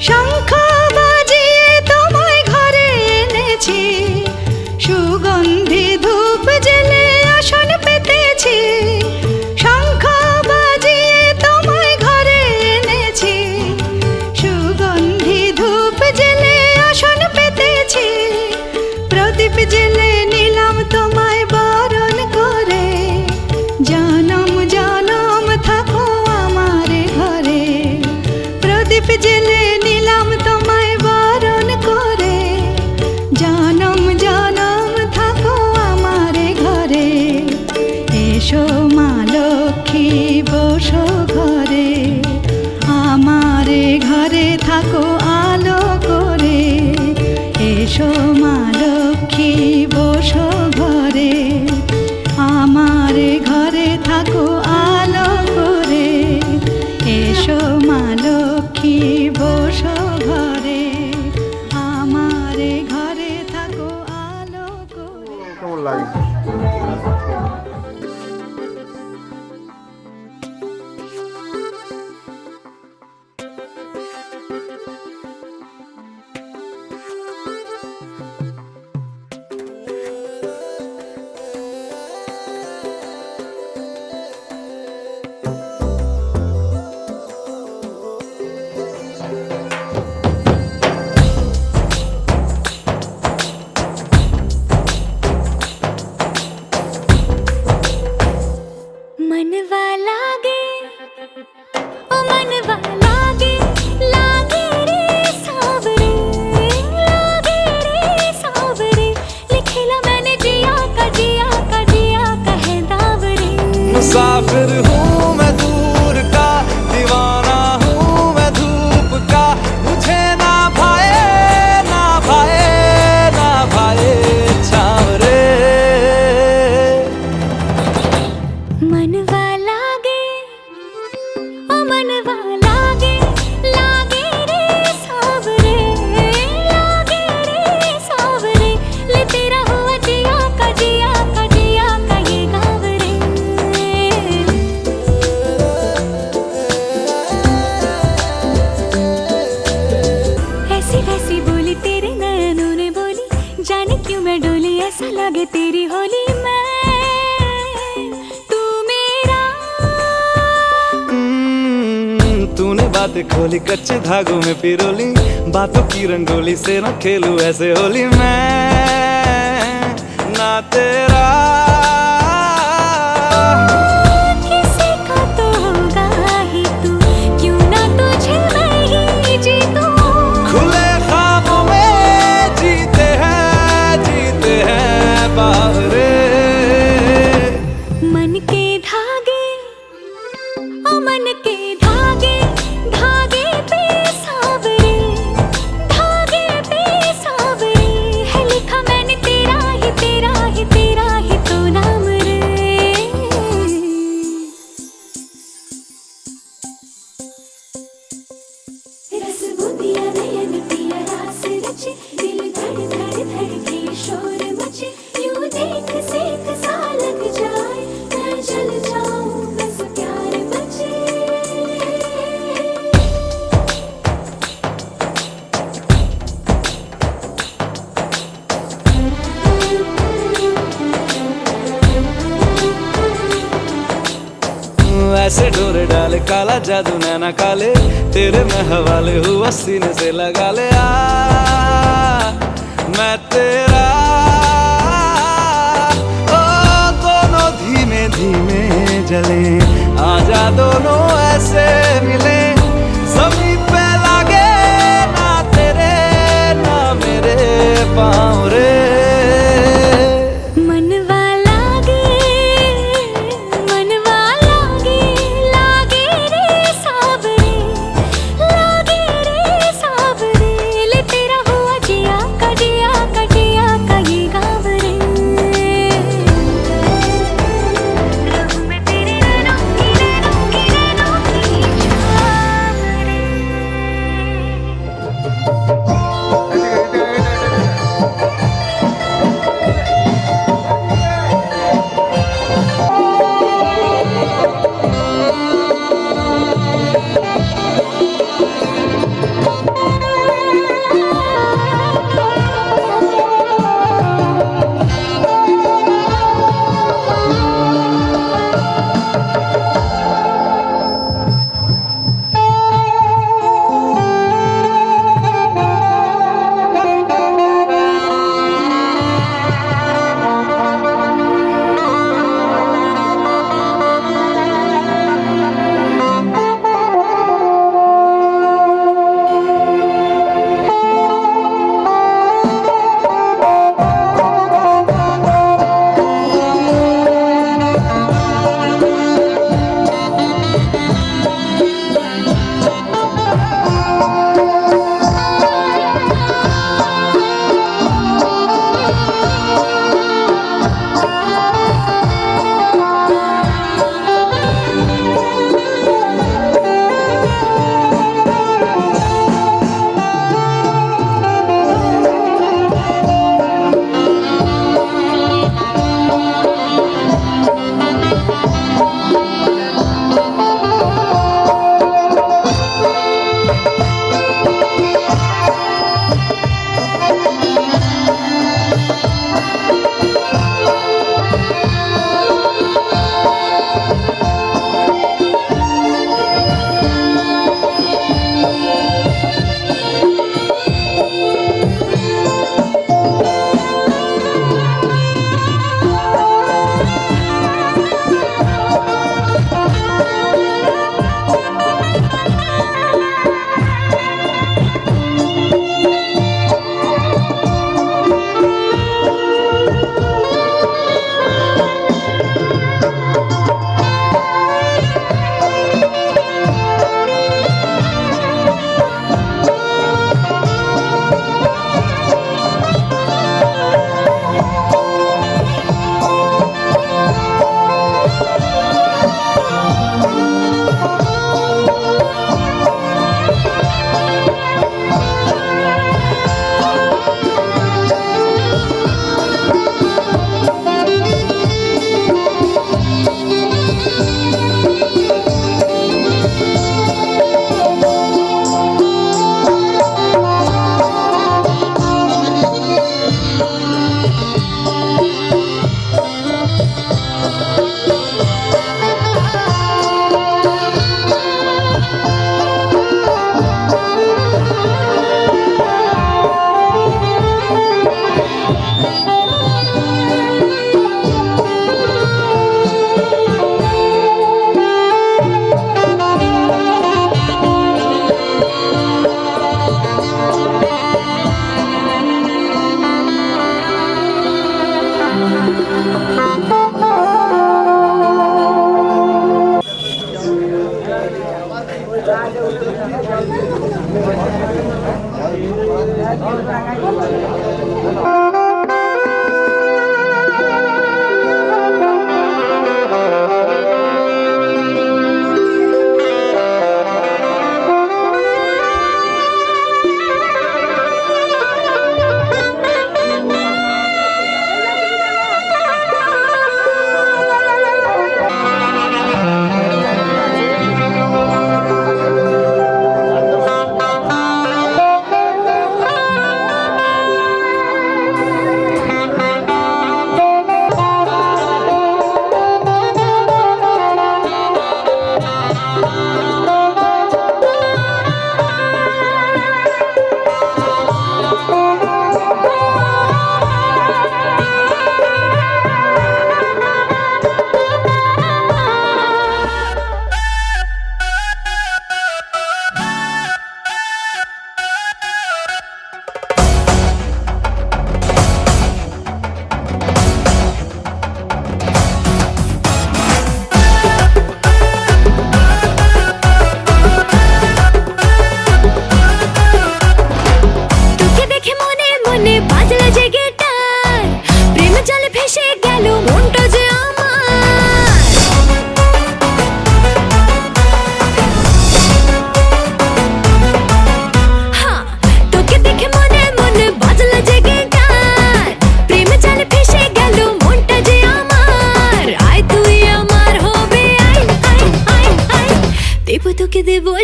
শঙ্খ বাজিয়ে তোমায় ঘরে এনেছি, সুগন্ধি ধূপ জেলে আসন পেতেছি। শঙ্খ বাজিয়ে তোমায় ঘরে এনেছি, সুগন্ধি ধূপ জেলে আসন পেতেছি। প্রদীপ জেলে নিলাম তোমায় বরণ করে, জনম জনম থাকো আমারে ঘরে। প্রদীপ জেলে নিলাম তোমায় বরণ করে, জনম জনম থাকো আমারে ঘরে। এসো মা লক্ষ্মী বসো ঘরে, আমারে ঘরে থাকো আলো করে। এসো মা লক্ষ্মী বসো ঘরে, আমারে ঘরে থাকো আলো করে। এসো মা লক্ষ্মী বসো ঘরে, আমারে ঘরে থাকো আলো করে। কেমন লাগে? मनवा लागे ओ मनवा लागे, लागे रे सावरे, लागे रे सावरे। लिखेला मैंने जिया का जिया का जिया का है दावरे। मुसाफिर हूँ मैं दूर का, दीवाना हूँ मैं धूप का। मुझे ना भाए ना भाए ना भाए छावरे। मनवा लागे ओ मनवा लागे, लागे रे सावरे, लागे रे सावरे। ले तेरा हुआ जिया का जिया का जिया का ये गावरे। ऐसी वैसी बोली तेरे नयनों ने बोली, जाने क्यों मैं डोली ऐसा लगे तेरी होली में। तूने बातें खोली कच्चे धागों में पिरोली, बातों की रंगोली से न खेलूं ऐसे होली मैं ना तेरा। किसी का तो होगा ही तू, क्यों ना तुझे मैं ही जीतूं। खुले ख्वाबों में जीते हैं बावरे। मन के धागे ऐसे डोरे डाले काला जादू नैना काले तेरे मैं हवाले हुआ सीने से लगा ले मैं तेरा ओ दोनों धीमे धीमे जले आजा दोनों ऐसे मिले जमीन पे लागे ना तेरे ना मेरे पाँव रे मनवा लागे लागे रे सावरे ले तेरा हुआ जिया का ये गाँव रे रहूं मैं तेरे नैनों की छाँव रे।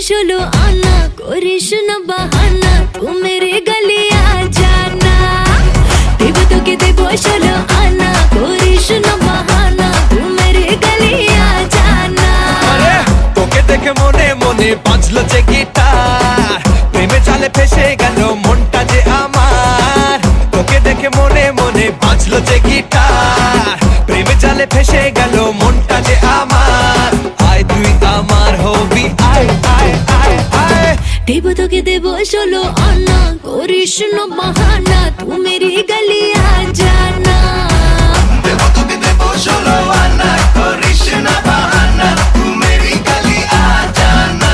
16 आना करिस ना बहाना तू मेरे गली आ जाना देव তোকে দেব 16 आना करिस ना बहाना तू मेरे गली आ जाना আরে তোকে দেখে মনে মনে বাজলো যে গিটার প্রেমে জালে ফেসে গেল মনটা যে আমার তোকে দেখে মনে মনে বাজলো যে গিটার প্রেমে জালে ফেসে গেল মনটা যে আমার আয় তুই আমার হবি আয় আয় আয় আয় দেব তোকে দেব 16 आना करिस ना बहाना तू मेरी गली आ जाना দেব তোকে দেব 16 আনা করিস না বাহানা তু মেরি গলি আ জানা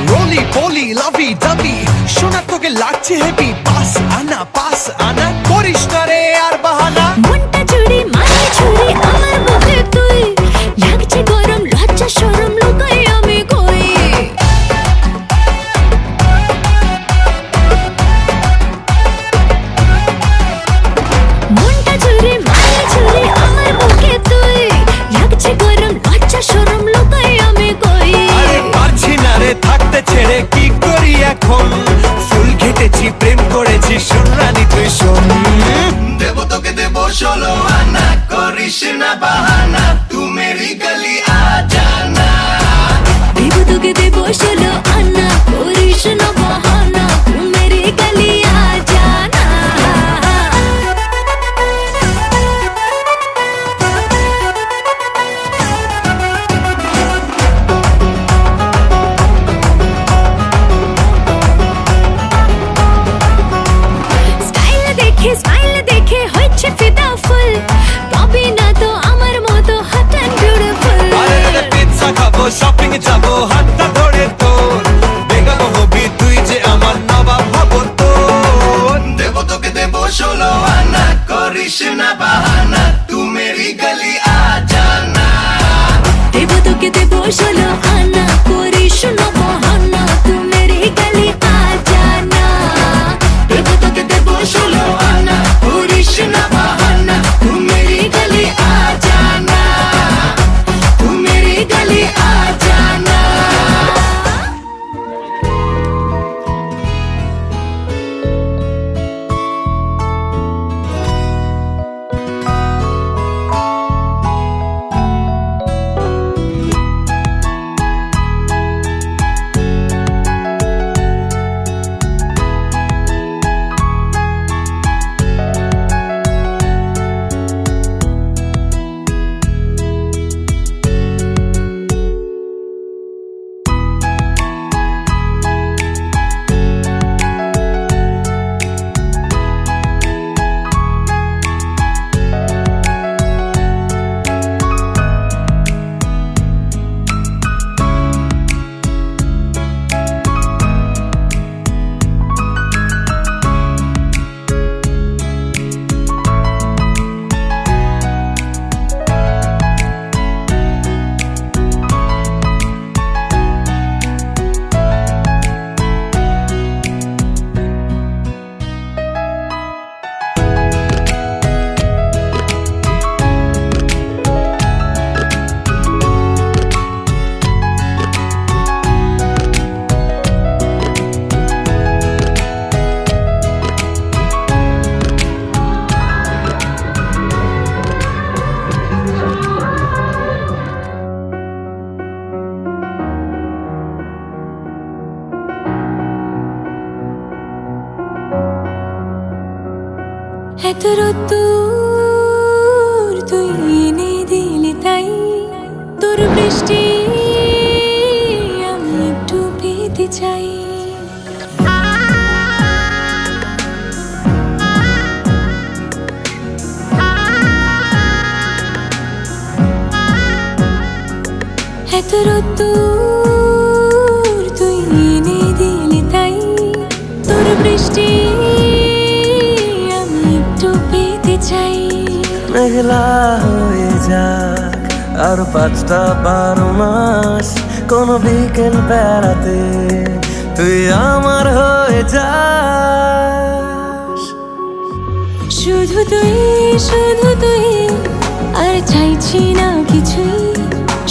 রোলি পলি লাভি দাবি শোনা তোকে লাগছে হেভি পাস আনা করিস না রে আর বাহানা মনটা জুড়ে মাথা ছুড়ে আমার বুকে তুই লাগছে গরম লজ্জা শরম লুকাই আমি কই মনটা জুড়ে মাথা ছুড়ে আমার বুকে তুই লাগছে গরম লজ্জা শরম লুকাই আমি কই আরে পারছি না রে থাকতে ছেড়ে কি করি এখন ফুল ঘেটেছি প্রেম করেছি শোন রানী তুই শোন দেব তোকে দেব 16 আনা করিস না বাহানা তু মেরি গলি আ জানা দেব তোকে দেব 16 आना करिस ना बहाना तू मेरी गली आ जाना স্মাইল দেখে হচ্ছে ফিদা ফুল পাবি না তো আমার মতো হট এন্ড বিউটিফুল আরে রে পিৎজা খাবো শপিং যাবো হাতটা ধরে তোর বেগাবো হবি তুই যে আমার নবাব হবো তোর দেব তোকে দেব 16 আনা করিস না বাহানা তু মেরি গলি আ জানা দেব তোকে দেব 16 आना करिस ना बहाना तू मेरी गली आ जाना দেব তোকে দেব 16 আনা করিস না বাহানা তু মেরি গলি আ জানা তু মেরি গলি আ জানা এত রোদ্দুর তুই এনে দিলি তাই তোর বৃষ্টি আমি একটু পেতে চাই এত রোদ্দুর তুই এনে দিলি তাই তোর বৃষ্টি আমি একটু পেতে চাই মেঘলা হয়ে যাক আর 5টা 12 মাস কোন বিকেল বেড়াতে তুই আমার হয়ে যাস। শুধু তুই আর চাইছি না কিছুই,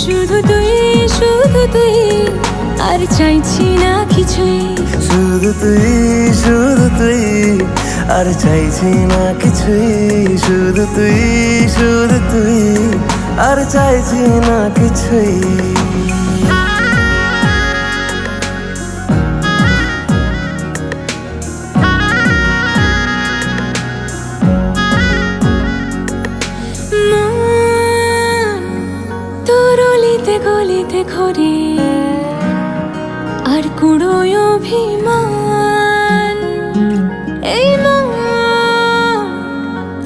শুধু তুই আর চাইছি না কিছুই, শুধু তুই আর চাইছি না কিছুই, শুধু তুই আর চাইছি না কিছুই। তোর অলিতে গলিতে ঘরে আর কুড়োয় অভিমান, এই মন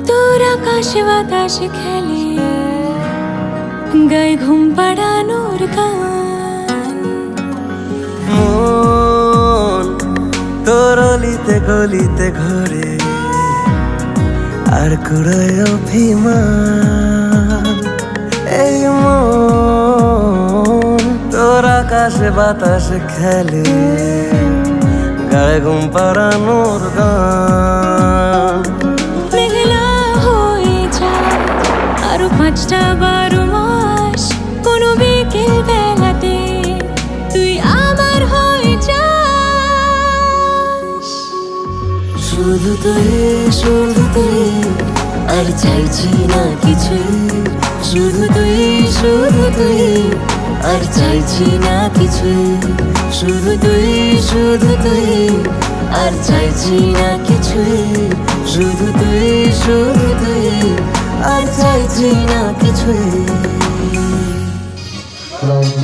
তোর আকাশে বাতাসে খেলে, গায়ে ঘুম পাড়ানোর গান। মন তোর অলিতে গলিতে ঘরে আর কুড়ায় অভিমান, এই মন তোর আকাশে বাতাসে খেলে, গায়ে ঘুম পাড়ানোর গান। মেঘলা হয়ে যায় আরো 5টা-12 মাস, কোনো বিকেল বেলাতে তুই আমার হয়ে যাস। শুধু তুই আর চাইছি না কিছুই, শুধু তুই আর চাইছি না কিছুই, শুধু তুই আর চাইছি না কিছুই, শুধু তুই আর চাইছি না কিছুই। আমি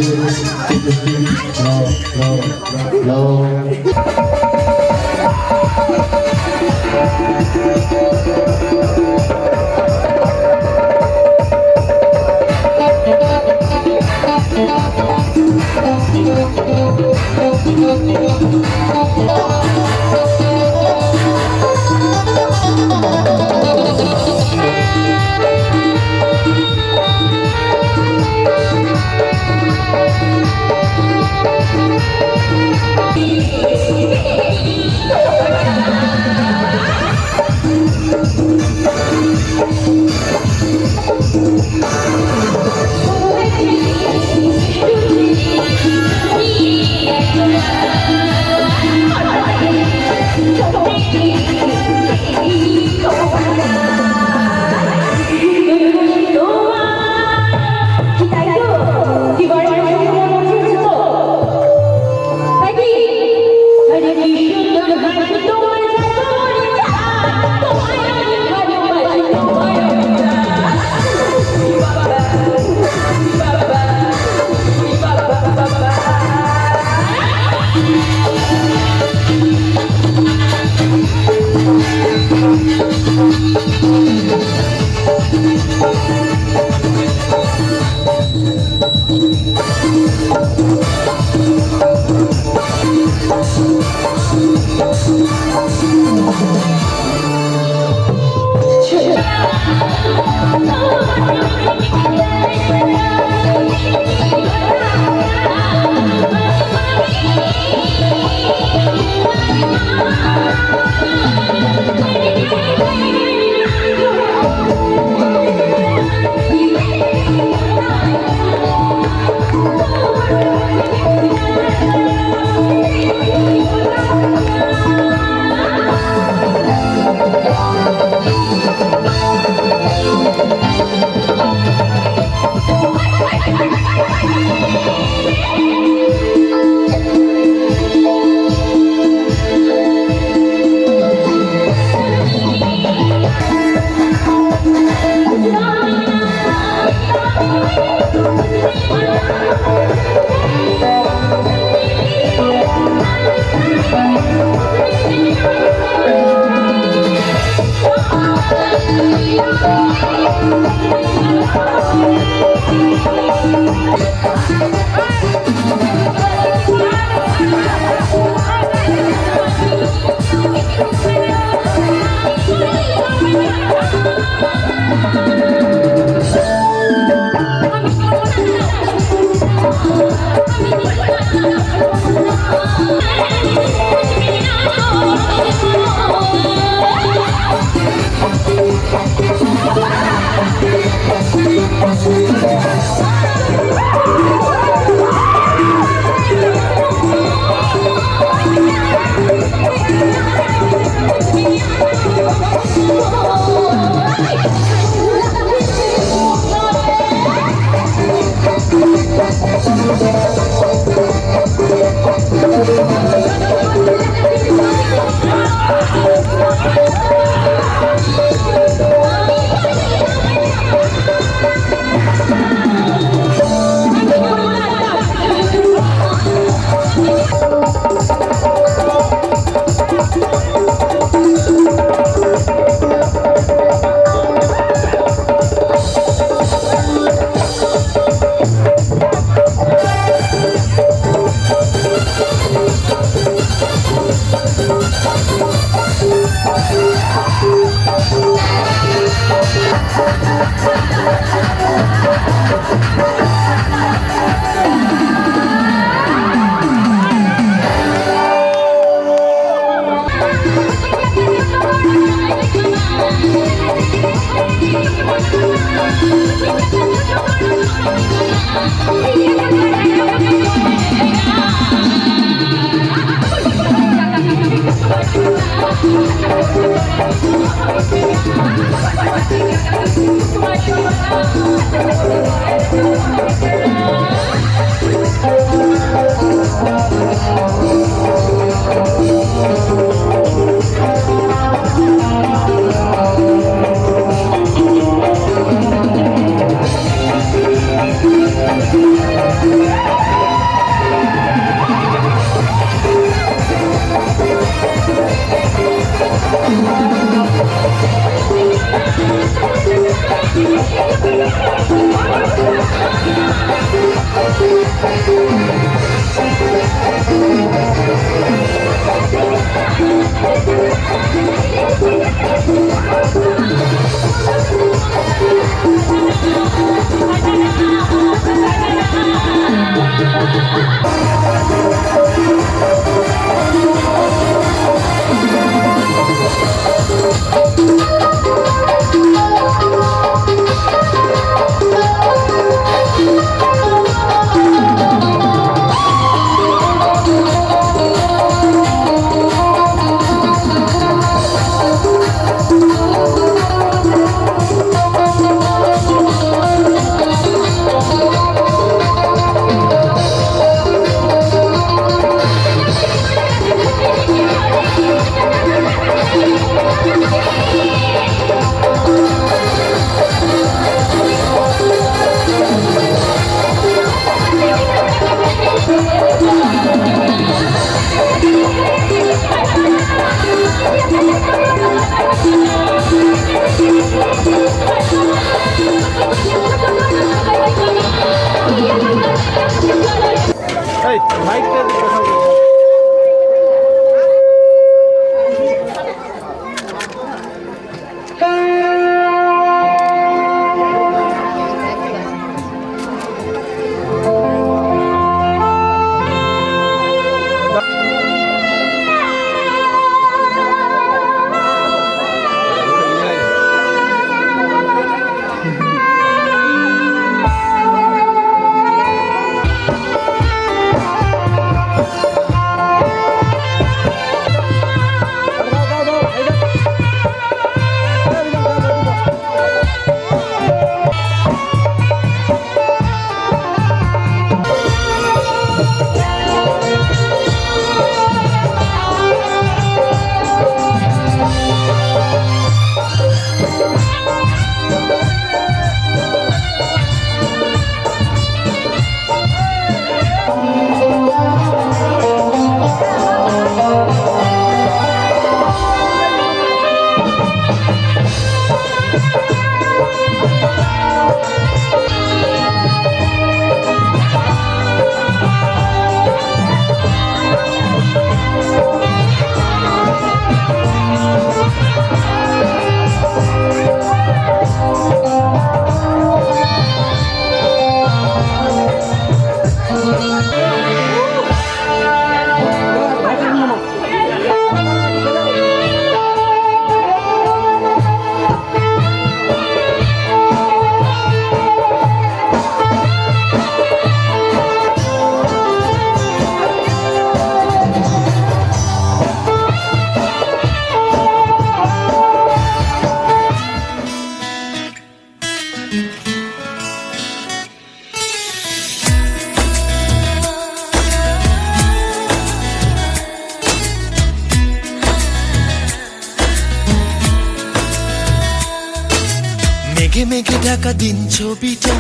মেঘে মেঘে ঢাকা দিন ছবিটা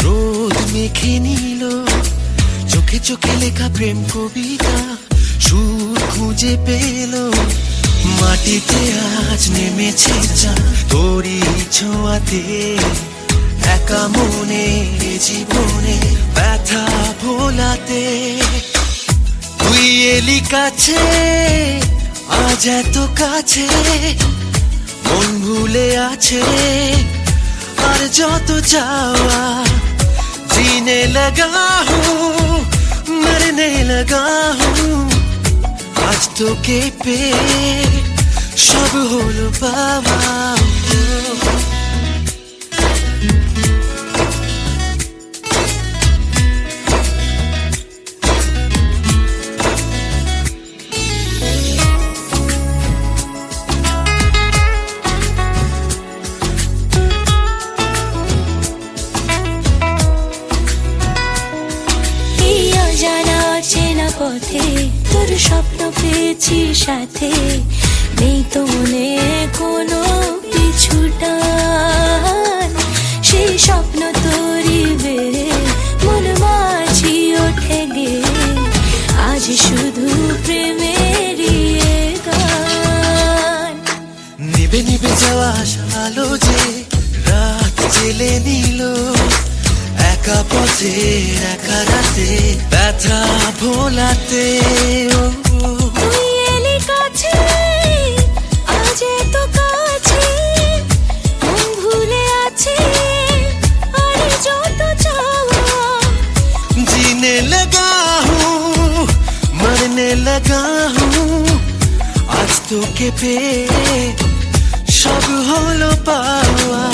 রোদ মেখে নিল, চোখে চোখে লেখা প্রেম কবিতা সুর খুঁজে পেল। মাটিতে আজ নেমেছে চাঁদ তোরই ছোঁয়াতে, একা মনে জীবনে ব্যথা ভোলাতে। তুই এলি কাছে আজ এত কাছে, মন ভুলে আছে আর যত চাওয়া। जीने लगा हूँ मरने लगा हूँ, आज तो के पे सब হলো পাওয়া। পথে তোর স্বপ্ন পেয়েছি সাথে, নেই তো মনে কোনো পিছুটান। সেই স্বপ্ন তোরই বেড়ে মন মাঝি ওঠে গে, আজ শুধু প্রেমেরই গান। নিবে নিবে যাওয়া আলো যে রাত জেলে নিল, একা পথে একা রাতে ব্যথা ভোলাতে। তুই এলি কাছে আজ এত কাছে, মন ভুলে আছে আর যত চাওয়া। जीने लगा हूँ मरने लगा हूँ, आज तो के पे सब হলো পাওয়া।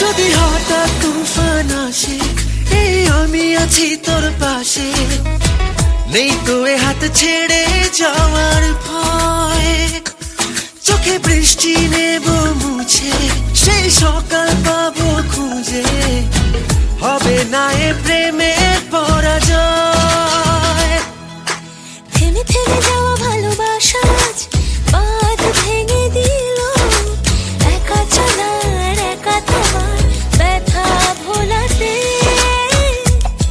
যদি হঠাৎ তুফান আসে, এই আমি আছি তোর পাশে, নেই তো এ হাত ছেড়ে যাওয়ার ভয়। চোখে বৃষ্টি নেব মুছে, সেই সকাল পাবো খুঁজে, হবে না এ প্রেমের পরাজয়। থেমে থেমে যাওয়া ভালোবাসা আজ বাঁধ ভেঙে দিল, একা চলার একা তোমার ব্যথা ভোলাতে।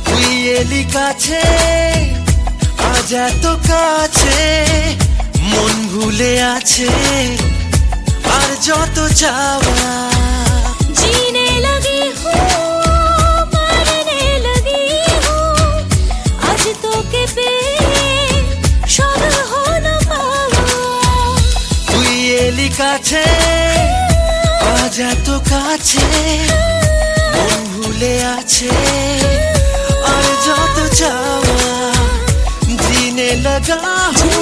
তুই এলি কাছে আজ এত কাছে, মন ভুলে আছে আর যত চাওয়া। जीने लगी हूँ मरने लगी हूँ, आज तो के पे सब হলো পাওয়া। তুই এলি কাছে আজ এত কাছে, মন ভুলে আছে আর যত চাওয়া। जीने लगा हूँ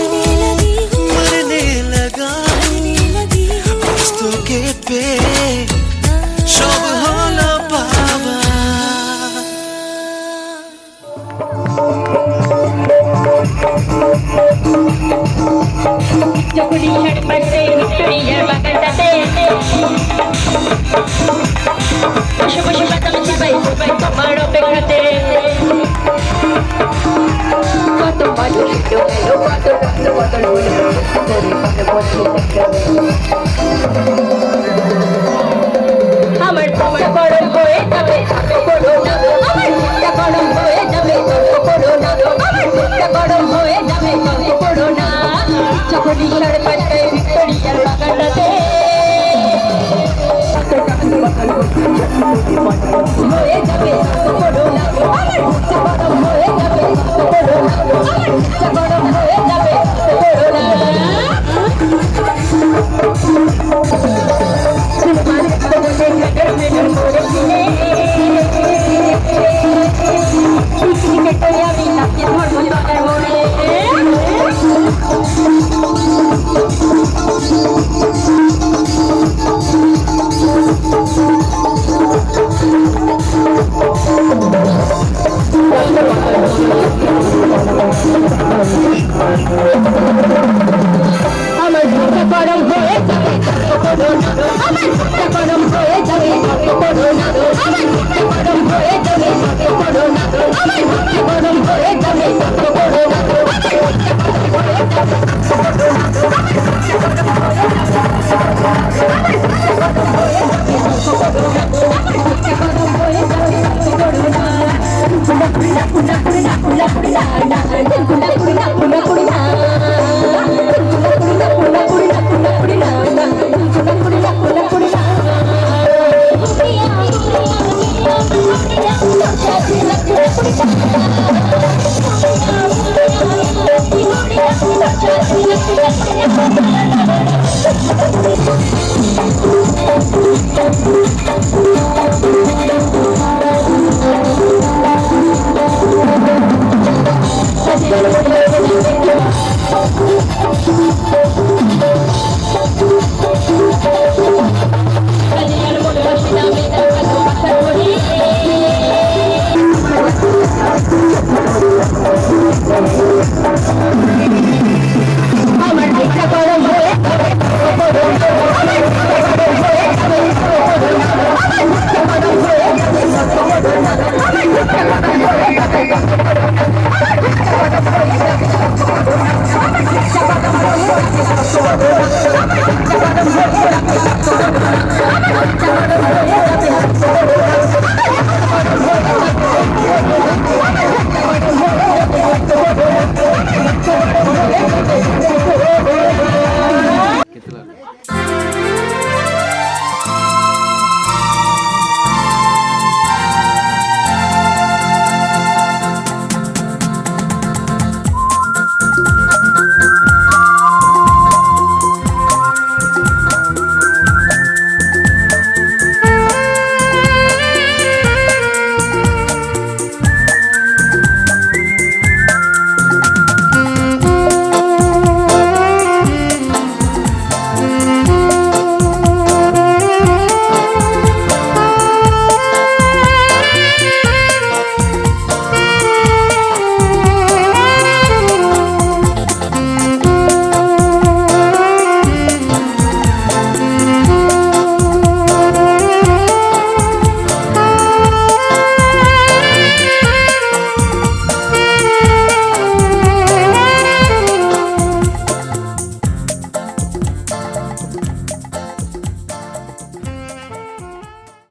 मरने लगा हूँ, आज तो के पे सब হলো পাওয়া। যখনই ষাট পাশে ভিক্টোরিয়ার বাগানটাতে বসে বসে বাতাম চিবাই চিবাই তোমার অপেক্ষাতে। কত মানুষ এলো এলো, কত রক্ত বদল হলো, আমার বুকটা গরম হয়ে যাবে করোনা, আমার বুকটা গরম হয়ে যাবে করোনা, আমার বুকটা গরম হয়ে যাবে করোনা। যখনই সাড়ে পাঁচটায় ভিক্টোরিয়ার বাগানটাতে হয়ে Thank you.